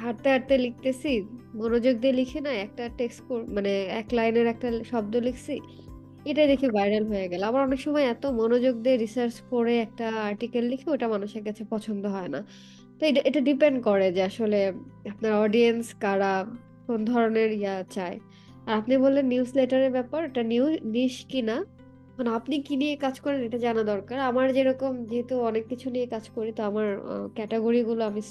হাঁটতে হাঁটতে লিখতেছি, মনোযোগ দিয়ে লিখে না, একটা টেক্সট মানে এক লাইনের একটা শব্দ লিখছি, এটা দেখে ভাইরাল হয়ে গেল। আবার অনেক সময় এত মনোযোগ দিয়ে রিসার্চ করে একটা আর্টিকেল লিখে ওটা মানুষের কাছে পছন্দ হয় না। তো এটা এটা ডিপেন্ড করে যে আসলে আপনার অডিয়েন্স কারা, কোন ধরনের চায়। আর আপনি বললেন নিউজ লেটারের ব্যাপার, এটা নিশ কিনা, মানে আপনি কি নিয়ে কাজ করেন এটা জানা দরকার। আমার যেরকম, যেহেতু অনেক কিছু নিয়ে কাজ করি, তো আমার ক্যাটাগরি গুলো, আমি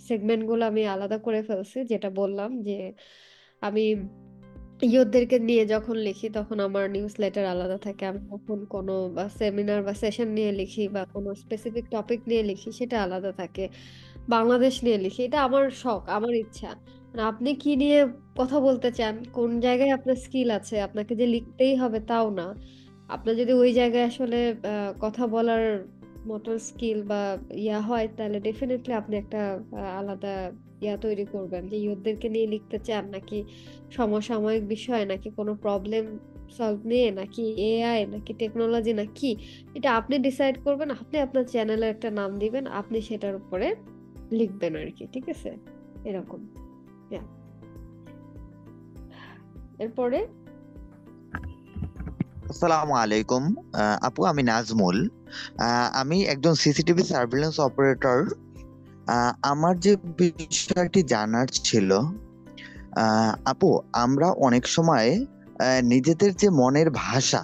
সেগমেন্ট গুলো আমি আলাদা করে ফেলছি। যেটা বললাম যে আমি ইয়ুথদেরকে নিয়ে যখন লিখি, তখন আমার নিউজ লেটার আলাদা থাকে। আমি যখন কোনো সেমিনার বা সেশন নিয়ে লিখি, বা কোনো স্পেসিফিক টপিক নিয়ে লিখি, সেটা আলাদা থাকে। বাংলাদেশ নিয়ে লিখি, এটা আমার শখ, আমার ইচ্ছা। মানে আপনি কি নিয়ে কথা বলতে চান, কোন জায়গায় আপনার স্কিল আছে, আপনাকে যে লিখতেই হবে তাও না। আপনার যদি ওই জায়গায় আসলে কথা বলার মতো স্কিল বা হয়, তাহলে ডেফিনেটলি আপনি একটা আলাদা তৈরি করবেন যে ইয়ুথদেরকে নিয়ে লিখতে চান, নাকি সমসাময়িক বিষয়, নাকি কোনো প্রবলেম সলভ নিয়ে, নাকি এআই, নাকি টেকনোলজি, না কি। এটা আপনি ডিসাইড করবেন। আপনি আপনার চ্যানেলের একটা নাম দিবেন, আপনি সেটার উপরে লিখবেন আর কি। ঠিক আছে, এরকম। এরপরে আসসালামু আলাইকুম। আপু, আমি নাজমুল। আমি একজন সিসিটিভি সার্ভেলেন্স অপারেটর। আমার যে বিষয়টি জানার ছিল, আপু, আমরা অনেক সময় নিজেদের যে মনের ভাষা,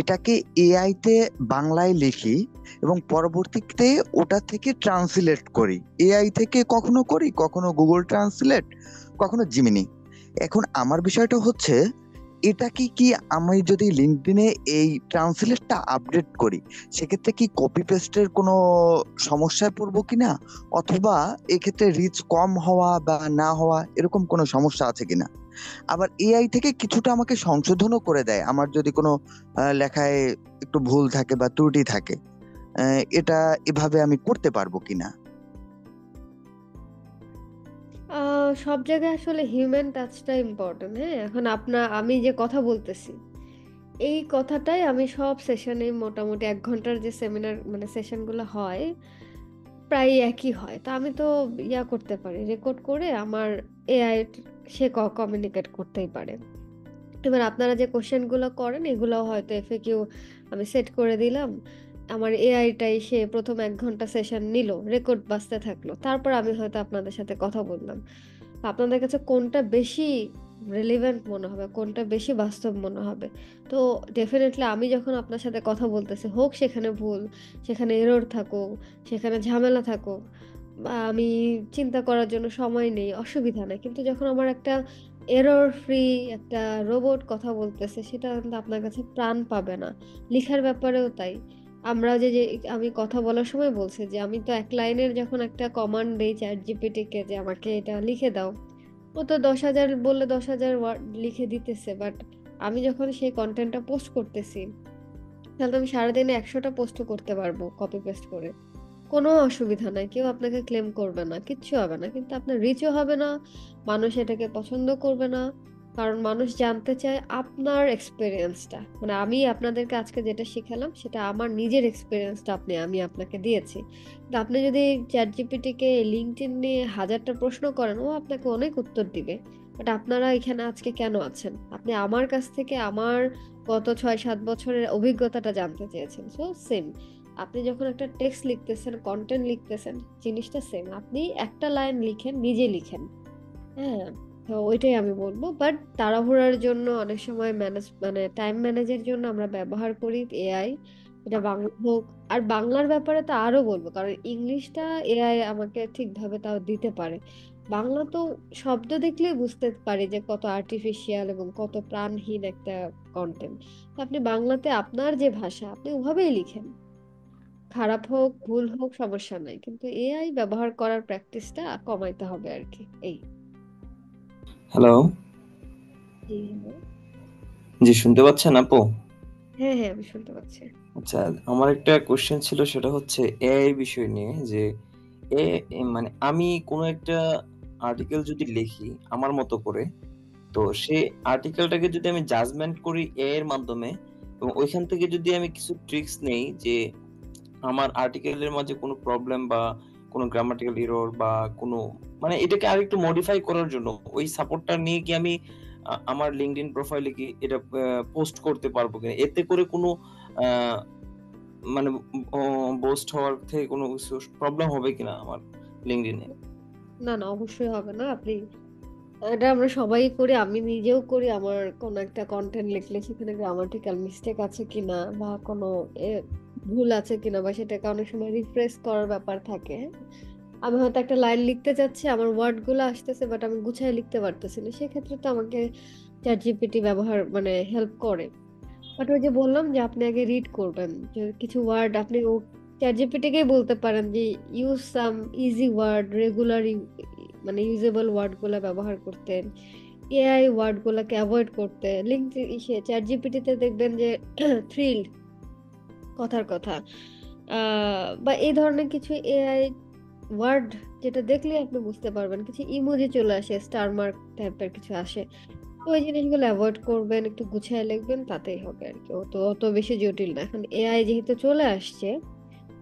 এটাকে এআই তে বাংলায় লিখি এবং পরবর্তীতে ওটা থেকে ট্রান্সলেট করি। এআই থেকে কখনো করি, কখনো গুগল ট্রান্সলেট, কখনো জিমিনি। এখন আমার বিষয়টা হচ্ছে, এটা কি আমি যদি লিঙ্কডইনে এই ট্রান্সলেটটা আপডেট করি সেক্ষেত্রে কি কপি পেস্টের কোনো সমস্যায় পড়বো কিনা, অথবা এক্ষেত্রে রিচ কম হওয়া বা না হওয়া এরকম কোনো সমস্যা আছে কিনা? আবার এআই থেকে কিছুটা আমাকে সংশোধনও করে দেয় আমার যদি কোনো লেখায় একটু ভুল থাকে বা ত্রুটি থাকে। এটা এভাবে আমি করতে পারবো কিনা? সব জায়গায় আসলে হিউম্যান টাচটা ইম্পর্টেন্ট। হ্যাঁ, এখন আমি যে কথা বলতেছি এই কথাটাই আমি সব সেশনে মোটামুটি ১ ঘন্টার যে সেমিনার মানে সেশনগুলো হয় প্রায় একই হয়। তো আমি তো করতে পারি, রেকর্ড করে আমার এআই সে কমিউনিকেট করতেই পারে। এবার আপনারা যে কোশ্চেনগুলো করেন এগুলো হয়তো এফএকিউ আমি সেট করে দিলাম। আমার এআইটাই সে ১ম ১ ঘন্টা সেশন নিল, রেকর্ড বাজতে থাকলো। তারপর আমি হয়তো আপনাদের সাথে কথা বললাম। আপনাদের কাছে কোনটা বেশি রিলেভেন্ট মনে হবে, কোনটা বেশি বাস্তব মনে হবে? তো ডেফিনিটলি আমি যখন আপনার সাথে কথা বলতেছি, হোক সেখানে ভুল, সেখানে এরর থাকুক, সেখানে ঝামেলা থাকুক, বা আমি চিন্তা করার জন্য সময় নেই, অসুবিধা নাই। কিন্তু যখন আমার একটা এরর ফ্রি একটা রোবট কথা বলতেছে, সেটা কিন্তু আপনার কাছে প্রাণ পাবে না। লিখার ব্যাপারেও তাই। আমরা যে আমি কথা বলার সময় বলছি যে আমি তো ১ লাইনের যখন একটা কমান্ড দেই ChatGPT কে যে আমাকে এটা লিখে দাও, ও তো ১০,০০০ বললে ১০,০০০ ওয়ার্ড লিখে দিতেছে। বাট আমি যখন সেই কনটেন্টটা পোস্ট করতেছি, তাহলে তো আমি সারাদিনে ১০০ টা পোস্টও করতে পারবো কপি পেস্ট করে। কোনো অসুবিধা নাই। কেউ আপনাকে ক্লেম করবে না। কিচ্ছু হবে না। কিন্তু আপনার রিচও হবে না। মানুষ এটাকে পছন্দ করবে না। কারণ মানুষ জানতে চায় আপনার এক্সপেরিয়েন্সটা। মানে আমি আপনাদেরকে আজকে যেটা শিখালাম সেটা আমার নিজের এক্সপেরিয়েন্সটা আমি আপনাকে দিয়েছি। কিন্তু আপনি যদি ChatGPT কে LinkedIn নিয়ে ১০০০ টা প্রশ্ন করেন, ও আপনাকে অনেক উত্তর দিবে। বাট আপনারা এখানে আজকে কেন আছেন? আপনি আমার কাছ থেকে আমার গত ৬-৭ বছরের অভিজ্ঞতাটা জানতে চেয়েছেন। So same. আপনি যখন একটা টেক্সট লিখতেছেন, কনটেন্ট লিখতেছেন, জিনিসটা সেম। আপনি একটা লাইন লিখেন, নিজে লিখেন। হ্যাঁ? তো ওইটাই আমি বলব। বাট তাড়াহুড়ার জন্য অনেক সময় মানে টাইম ম্যানেজের জন্য আমরা ব্যবহার করি এআই। এটা বাংলা হোক, আর বাংলার ব্যাপারে তো আরো বলব। কারণ ইংলিশটা এআই আমাকে ঠিকভাবে তাও দিতে পারে। বাংলা তো শব্দ দেখলেই বুঝতে পারি যে কত আর্টিফিশিয়াল এবং কত প্রাণহীন একটা কনটেন্ট। তো আপনি বাংলাতে আপনার যে ভাষা আপনি ওভাবেই লিখেন। খারাপ হোক, ভুল হোক সমস্যা নাই। কিন্তু এআই ব্যবহার করার প্র্যাকটিসটা কমাইতে হবে আরকি। এই। হ্যালো, জি, হ্যালো। জি শুনতে পাচ্ছেন আপু? হ্যাঁ, হ্যাঁ, আমি শুনতে পাচ্ছি। আচ্ছা, আমার একটা কোশ্চেন ছিল, সেটা হচ্ছে এআই বিষয় নিয়ে যে মানে আমি কোনো একটা আর্টিকেল যদি লিখি আমার মতো করে, তো সেই আর্টিকেলটাকে যদি আমি জাজমেন্ট করি এআই এর মাধ্যমে, এবং ওইখান থেকে যদি আমি কিছু ট্রিক্স নেই যে আমার আর্টিকেলের মাঝে কোনো প্রবলেম বা কোনো গ্রামাটিক্যাল এরর বা কোনো মানে এটাকে আরেকটু মডিফাই করার জন্য ওই সাপোর্টটা নিয়ে কি আমি আমার লিঙ্কডইন প্রোফাইলে কি এটা পোস্ট করতে পারবো কিনা? এতে করে কোনো আ মানে বোস্ট হওয়ার থেকে কোনো কিছু প্রবলেম হবে কিনা আমার লিঙ্কডইনে? না, না, অবশ্যই হবে না। এটা আমরা সবাই করি। আমি নিজেও করি। আমার কোনো একটা কনটেন্ট লিখলে সেখানে গ্রামাটিক্যাল মিস্টেক আছে কিনা বা কোনো এ ভুল আছে কিনা বা সেটাকে অনেক সময় রিফ্রেশ করার ব্যাপার থাকে। আমি হয়তো একটা লাইন লিখতে চাচ্ছি, আমার ওয়ার্ড গুলো আসতেছে বাট আমি গুছায় লিখতে পারতেছি না। সেক্ষেত্রে তো আমাকে ChatGPT ব্যবহার মানে হেল্প করে। বাট ওই যে বললাম যে আপনি আগে রিড করবেন। যে কিছু ওয়ার্ড আপনি ChatGPT কেই বলতে পারেন যে use some easy word regular মানে ইউজেবল ওয়ার্ড গুলা ব্যবহার করতে। এআই ওয়ার্ড গুলাকে এভয়েড করতে। ChatGPT তে দেখবেন যে থ্রিলড কথার কথা। আ বা এই ধরনের কিছু এআই ওয়ার্ড যেটা দেখলেই আপনি বুঝতে পারবেন। কিছু ইমোজি চলে আসে, স্টার মার্ক টাইপের কিছু আসে। তো ওই জিনিসগুলো এভয়েড করবেন, একটু গুছিয়ে লিখবেন তাতেই হবে আরকি। অত বেশি জটিল না। এখন এআই যেহেতু চলে আসছে,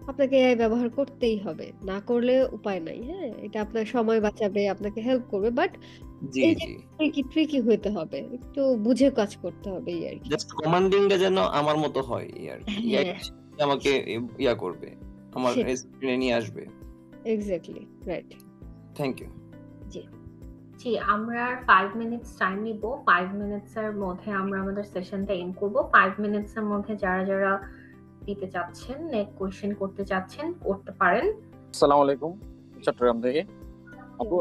আপনাকে এআই ব্যবহার করতেই হবে। না করলে উপায় নাই। হ্যাঁ? এটা আপনার সময় বাঁচাবে, আপনাকে হেল্প করবে। বাট জি, এই যে জি। ট্রিকি হইতে হবে। একটু বুঝে কাজ করতে হবে এই আরকি। জাস্ট কমান্ডিংটা যেন আমার মতো হয় এই আরকি। এআই হ্যাঁ, আমাকে ইয়া করবে। আমার সেটাই। স্ক্রিনে নিয়ে আসবে। Exactly, right. Thank you. জি। জি, আমরা আর 5 মিনিটস টাইম নিব। 5 মিনিটস এর মধ্যে আমরা আমাদের সেশনটা এন্ড করব। 5 মিনিটস এর মধ্যে যারা দিতে চাচ্ছেন, কোয়েশ্চেন করতে চাচ্ছেন, করতে পারেন। আসসালামু আলাইকুম, চট্টগ্রাম থেকে। আপু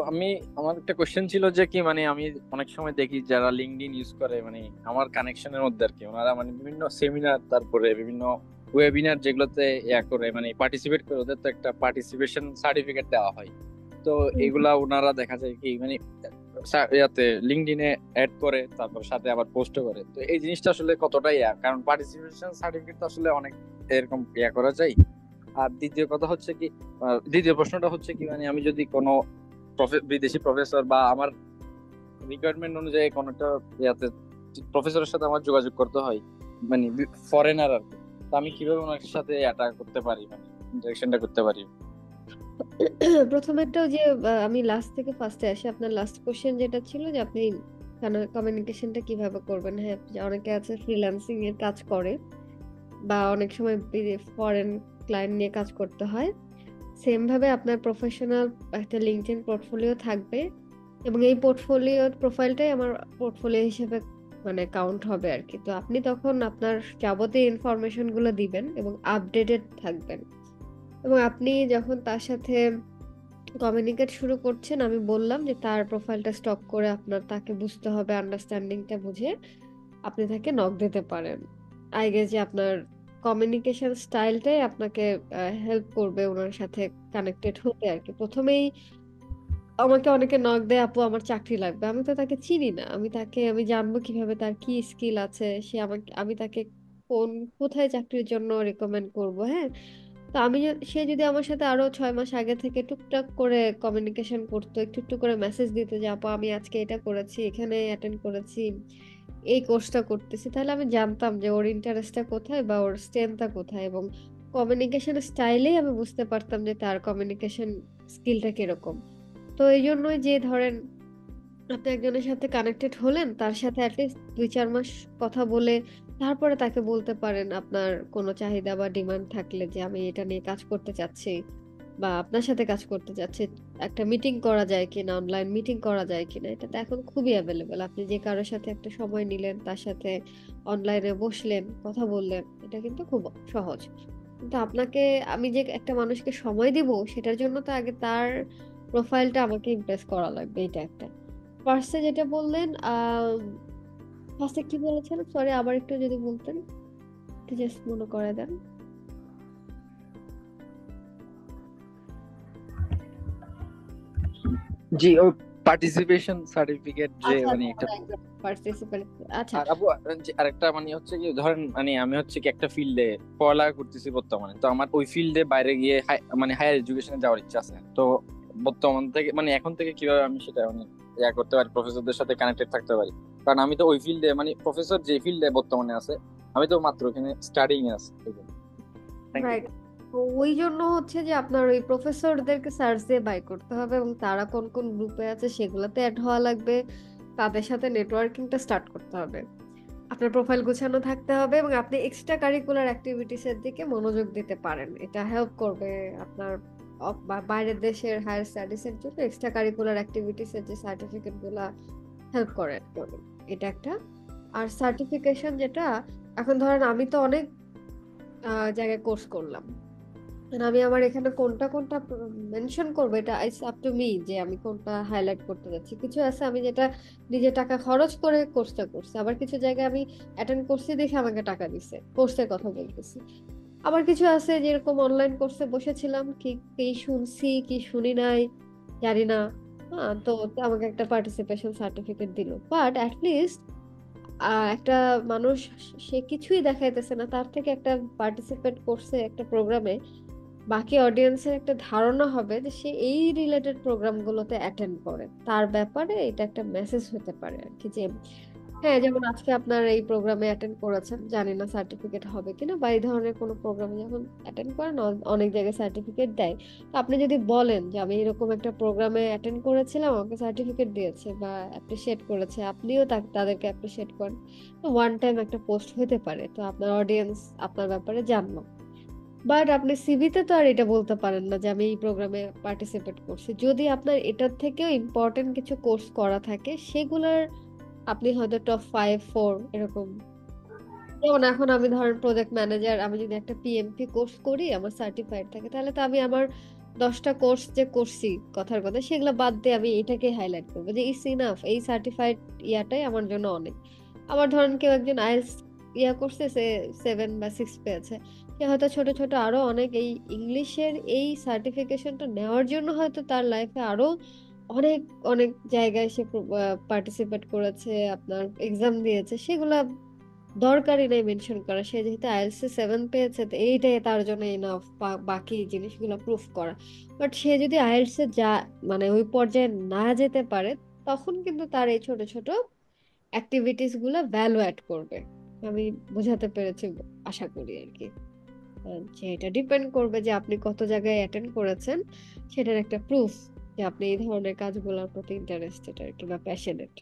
আমার একটা কোশ্চেন ছিল যে কি মানে আমি অনেক সময় দেখি যারা লিঙ্কডইন ইউজ করে মানে আমার কানেকশনের মধ্যে আর কি ওনারা মানে বিভিন্ন সেমিনার তারপরে বিভিন্ন ওয়েবিনার যেগুলোতে করে মানে পার্টিসিপেট করে ওদের তো একটা পার্টিসিপেশন সার্টিফিকেট দেওয়া হয়। তো এগুলা ওনারা দেখা যায় কি মানে ইয়াতে লিঙ্কডইনে অ্যাড করে তারপর সাথে আবার পোস্ট করে। তো এই জিনিসটা আসলে কতটাই কারণ পার্টিসিপেশন সার্টিফিকেট তো আসলে অনেক এরকম করা যায়। আর দ্বিতীয় কথা হচ্ছে কি দ্বিতীয় প্রশ্নটা হচ্ছে কি মানে আমি যদি কোনো বিদেশি প্রফেসর বা আমার রিকোয়ারমেন্ট অনুযায়ী কোনো একটা প্রফেসরের সাথে আমার যোগাযোগ করতে হয় মানে ফরেনার আর কি, তো আমি কিভাবে ওনার সাথে এটা করতে পারি মানে ইন্টারেকশনটা করতে পারি? প্রথমেরটা যে আমি লাস্ট থেকে ফার্স্টে আসি, আপনার লাস্ট কোশ্চেন যেটা ছিল যে আপনি কমিউনিকেশনটা কিভাবে করবেন। হ্যাঁ, অনেকে আছে ফ্রিল্যান্সিং এর কাজ করে বা অনেক সময় ফরেন ক্লায়েন্ট নিয়ে কাজ করতে হয়। সেম ভাবে আপনার প্রফেশনাল একটা লিঙ্কডইন পোর্টফোলিও থাকবে এবং এই পোর্টফোলিও প্রোফাইলটাই আমার পোর্টফোলিও হিসেবে মানে কাউন্ট হবে আর কি। তো আপনি তখন আপনার যাবতীয় ইনফরমেশন গুলো দিবেন এবং আপডেটেড থাকবেন। এবং আপনি যখন তার সাথে কমিউনিকেট শুরু করছেন, আমি বললাম যে তার প্রোফাইলটা স্টক করে আপনার তাকে বুঝতে হবে, আন্ডারস্ট্যান্ডিংটা বুঝে আপনি তাকে নক দিতে পারেন। আই গেস যে আপনার কমিউনিকেশন স্টাইলটাই আপনাকে হেল্প করবে ওনার সাথে কানেক্টেড হতে আর কি। প্রথমেই আমাকে অনেকে নক দেয়, আপু আমার চাকরি লাগবে। আমি তো তাকে চিনি না, আমি জানবো কিভাবে তার কি স্কিল আছে, আমি তাকে কোথায় চাকরির জন্য রেকমেন্ড করব। হ্যাঁ, তো সে যদি আমার সাথে আরো 6 মাস আগে থেকে টুকটাক করে কমিউনিকেশন করতো, একটু একটু করে মেসেজ দিত যে আপু আমি আজকে এটা করেছি, এখানে অ্যাটেন্ড করেছি, এই কোর্সটা করতেছি, তাহলে আমি জানতাম যে ওর ইন্টারেস্টটা কোথায় বা ওর স্ট্রেংথটা কোথায়, এবং কমিউনিকেশন স্টাইলেই আমি বুঝতে পারতাম যে তার কমিউনিকেশন স্কিলটা কিরকম। তো এই জন্যই যে ধরেন আপনি একজনের সাথে কানেক্টেড হলেন, তার সাথে অ্যাটলিস্ট 2-4 মাস কথা বলে তারপরে তাকে বলতে পারেন আপনার কোনো চাহিদা বা ডিমান্ড থাকলে যে আমি এটা নিয়ে কাজ করতে চাচ্ছি বা আপনার সাথে কাজ করতে চাচ্ছি, একটা মিটিং করা যায় কিনা, অনলাইন মিটিং করা যায় কিনা। এটা তো এখন খুবই অ্যাভেলেবেল। আপনি যে কারোর সাথে একটা সময় নিলেন, তার সাথে অনলাইনে বসলেন, কথা বললেন, এটা কিন্তু খুব সহজ। কিন্তু আমি যে একটা মানুষকে সময় দিব, সেটার জন্য তো আগে তার প্রোফাইলটা আমাকে ইমপ্রেস করা লাগবে। এটা একটা। ফার্স্টে যেটা বললেন, ফার্স্টে কি বলেছেন? সরি, আবার একটু যদি বলতেন, একটু জাস্ট মনে করে দেন। জি, ও পার্টিসিপেশন সার্টিফিকেট যে আচ্ছা মানে আচ্ছা, একটা পার্টিসিপেন্ট। আচ্ছা, আর আপু আরেকটা মানে হচ্ছে কি ধরেন মানে আমি হচ্ছে কি একটা ফিল্ডে পড়ালেখা করতেছি বর্তমানে, তো আমার ওই ফিল্ডে বাইরে গিয়ে মানে হায়ার এডুকেশনে যাওয়ার ইচ্ছা আছে। তো বর্তমান থেকে মানে এখন থেকে কিভাবে আমি সেটা মানে করতে পারি, প্রফেসরদের সাথে কানেক্টেড থাকতে পারি? কারণ আমি তো ওই ফিল্ডে মানে প্রফেসর যে ফিল্ডে বর্তমানে আছে, আমি তো মাত্র ওখানে স্টাডিং আছি। Thank you. রাইট। ওই জন্য হচ্ছে যে আপনার ওই প্রফেসরদেরকে সার্চ দিয়ে বাই করতে হবে এবং তারা কোন কোন গ্রুপে আছে সেগুলোতে অ্যাড হওয়া লাগবে। তাদের সাথে নেটওয়ার্কিংটা স্টার্ট করতে হবে। আপনার প্রোফাইল গুছানো থাকতে হবে এবং আপনি এক্সট্রা কারিকুলার অ্যাক্টিভিটিস এর দিকে মনোযোগ দিতে পারেন। এটা হেল্প করবে আপনার বাইরের দেশের হায়ার স্টাডিজ এর জন্য এক্সট্রা কারিকুলার অ্যাক্টিভিটিস এর যে সার্টিফিকেট গুলা হেল্প করে। এটা একটা। আর সার্টিফিকেশন যেটা, এখন ধরেন আমি তো অনেক জায়গায় কোর্স করলাম, আমি আমার এখানে কোনটা কোনটা মেনশন করবো, এটা ইটস আপ টু মি যে আমি কোনটা হাইলাইট করতে যাচ্ছি। কিছু আছে আমি যেটা নিজে টাকা খরচ করে কোর্সটা করছি, আবার কিছু জায়গায় আমি অ্যাটেন্ড করছি দেখে আমাকে টাকা দিছে, কোর্সের কথা বলতেছি। আবার কিছু আছে যেরকম অনলাইন কোর্সে বসেছিলাম, কি শুনছি কি শুনি নাই জানি না, হ্যাঁ, তো আমাকে একটা পার্টিসিপেশন সার্টিফিকেট দিল। বাট অ্যাটলিস্ট একটা মানুষ, সে কিছুই দেখাইতেছে না, তার থেকে একটা পার্টিসিপেট করছে একটা প্রোগ্রামে, বাকি অডিয়েন্সের একটা ধারণা হবে যে সে এই রিলেটেড প্রোগ্রামগুলোতে অ্যাটেন্ড করে, তার ব্যাপারে এটা একটা মেসেজ হতে পারে আর কি। যে হ্যাঁ, যেমন আজকে আপনার এই প্রোগ্রামে অ্যাটেন্ড করেছেন, জানি না সার্টিফিকেট হবে কিনা, বা এই ধরনের কোনো প্রোগ্রামে যখন অ্যাটেন্ড করেন অনেক জায়গায় সার্টিফিকেট দেয়। তো আপনি যদি বলেন যে আমি এরকম একটা প্রোগ্রামে অ্যাটেন্ড করেছিলাম, আমাকে সার্টিফিকেট দিয়েছে বা অ্যাপ্রিসিয়েট করেছে, আপনিও তাদেরকে অ্যাপ্রিসিয়েট করেন, তো ওয়ান টাইম একটা পোস্ট হতে পারে, তো আপনার অডিয়েন্স আপনার ব্যাপারে জানলো। বাট আপনি সিভিতে তো আর এটা বলতে পারেন না যে আমি এই প্রোগ্রামে পার্টিসিপেট করছি। যদি আপনার এটার থেকেও ইম্পর্টেন্ট কিছু কোর্স করা থাকে, সেগুলোর আপনি হয়তো টপ 5-4 এরকম। যেমন এখন আমি ধরেন প্রজেক্ট ম্যানেজার, আমি যদি একটা পিএমপি কোর্স করি, আমার সার্টিফাইড থাকে, তাহলে তো আমি আমার 10টা কোর্স যে করছি কথার কথা সেগুলো বাদ দিয়ে আমি এটাকে হাইলাইট করবো যে ইটস ইনাফ, এই সার্টিফাইড ইয়াটাই আমার জন্য অনেক। আবার ধরেন কেউ একজন আইএলটিএস ইয়া করছে, সে 7 বা 6 পেয়েছে, সে হয়তো ছোট ছোট আরো অনেক এই ইংলিশের এই সার্টিফিকেশনটা নেওয়ার জন্য হয়তো তার লাইফে আরো অনেক অনেক জায়গায় সে পার্টিসিপেট করেছে, আপনার এক্সাম দিয়েছে, সেগুলা দরকারই নেই মেনশন করা। সে যেহেতু আইএলটিএস 7 পেয়েছে তো এইটাই তার জন্য এনাফ, বাকি জিনিসগুলো প্রুফ করা। বাট সে যদি আইএলটিএস এ যা মানে ওই পর্যায়ে না যেতে পারে, তখন কিন্তু তার এই ছোট ছোট অ্যাক্টিভিটিস গুলা ভ্যালু অ্যাড করবে। আমি বোঝাতে পেরেছি আশা করি আর কি। যে এটা ডিপেন্ড করবে যে আপনি কত জায়গায় অ্যাটেন্ড করেছেন, সেটার একটা প্রুফ যে আপনি এই ধরনের কাজগুলোর প্রতি ইন্টারেস্টেড আর কি, বা প্যাশনেট।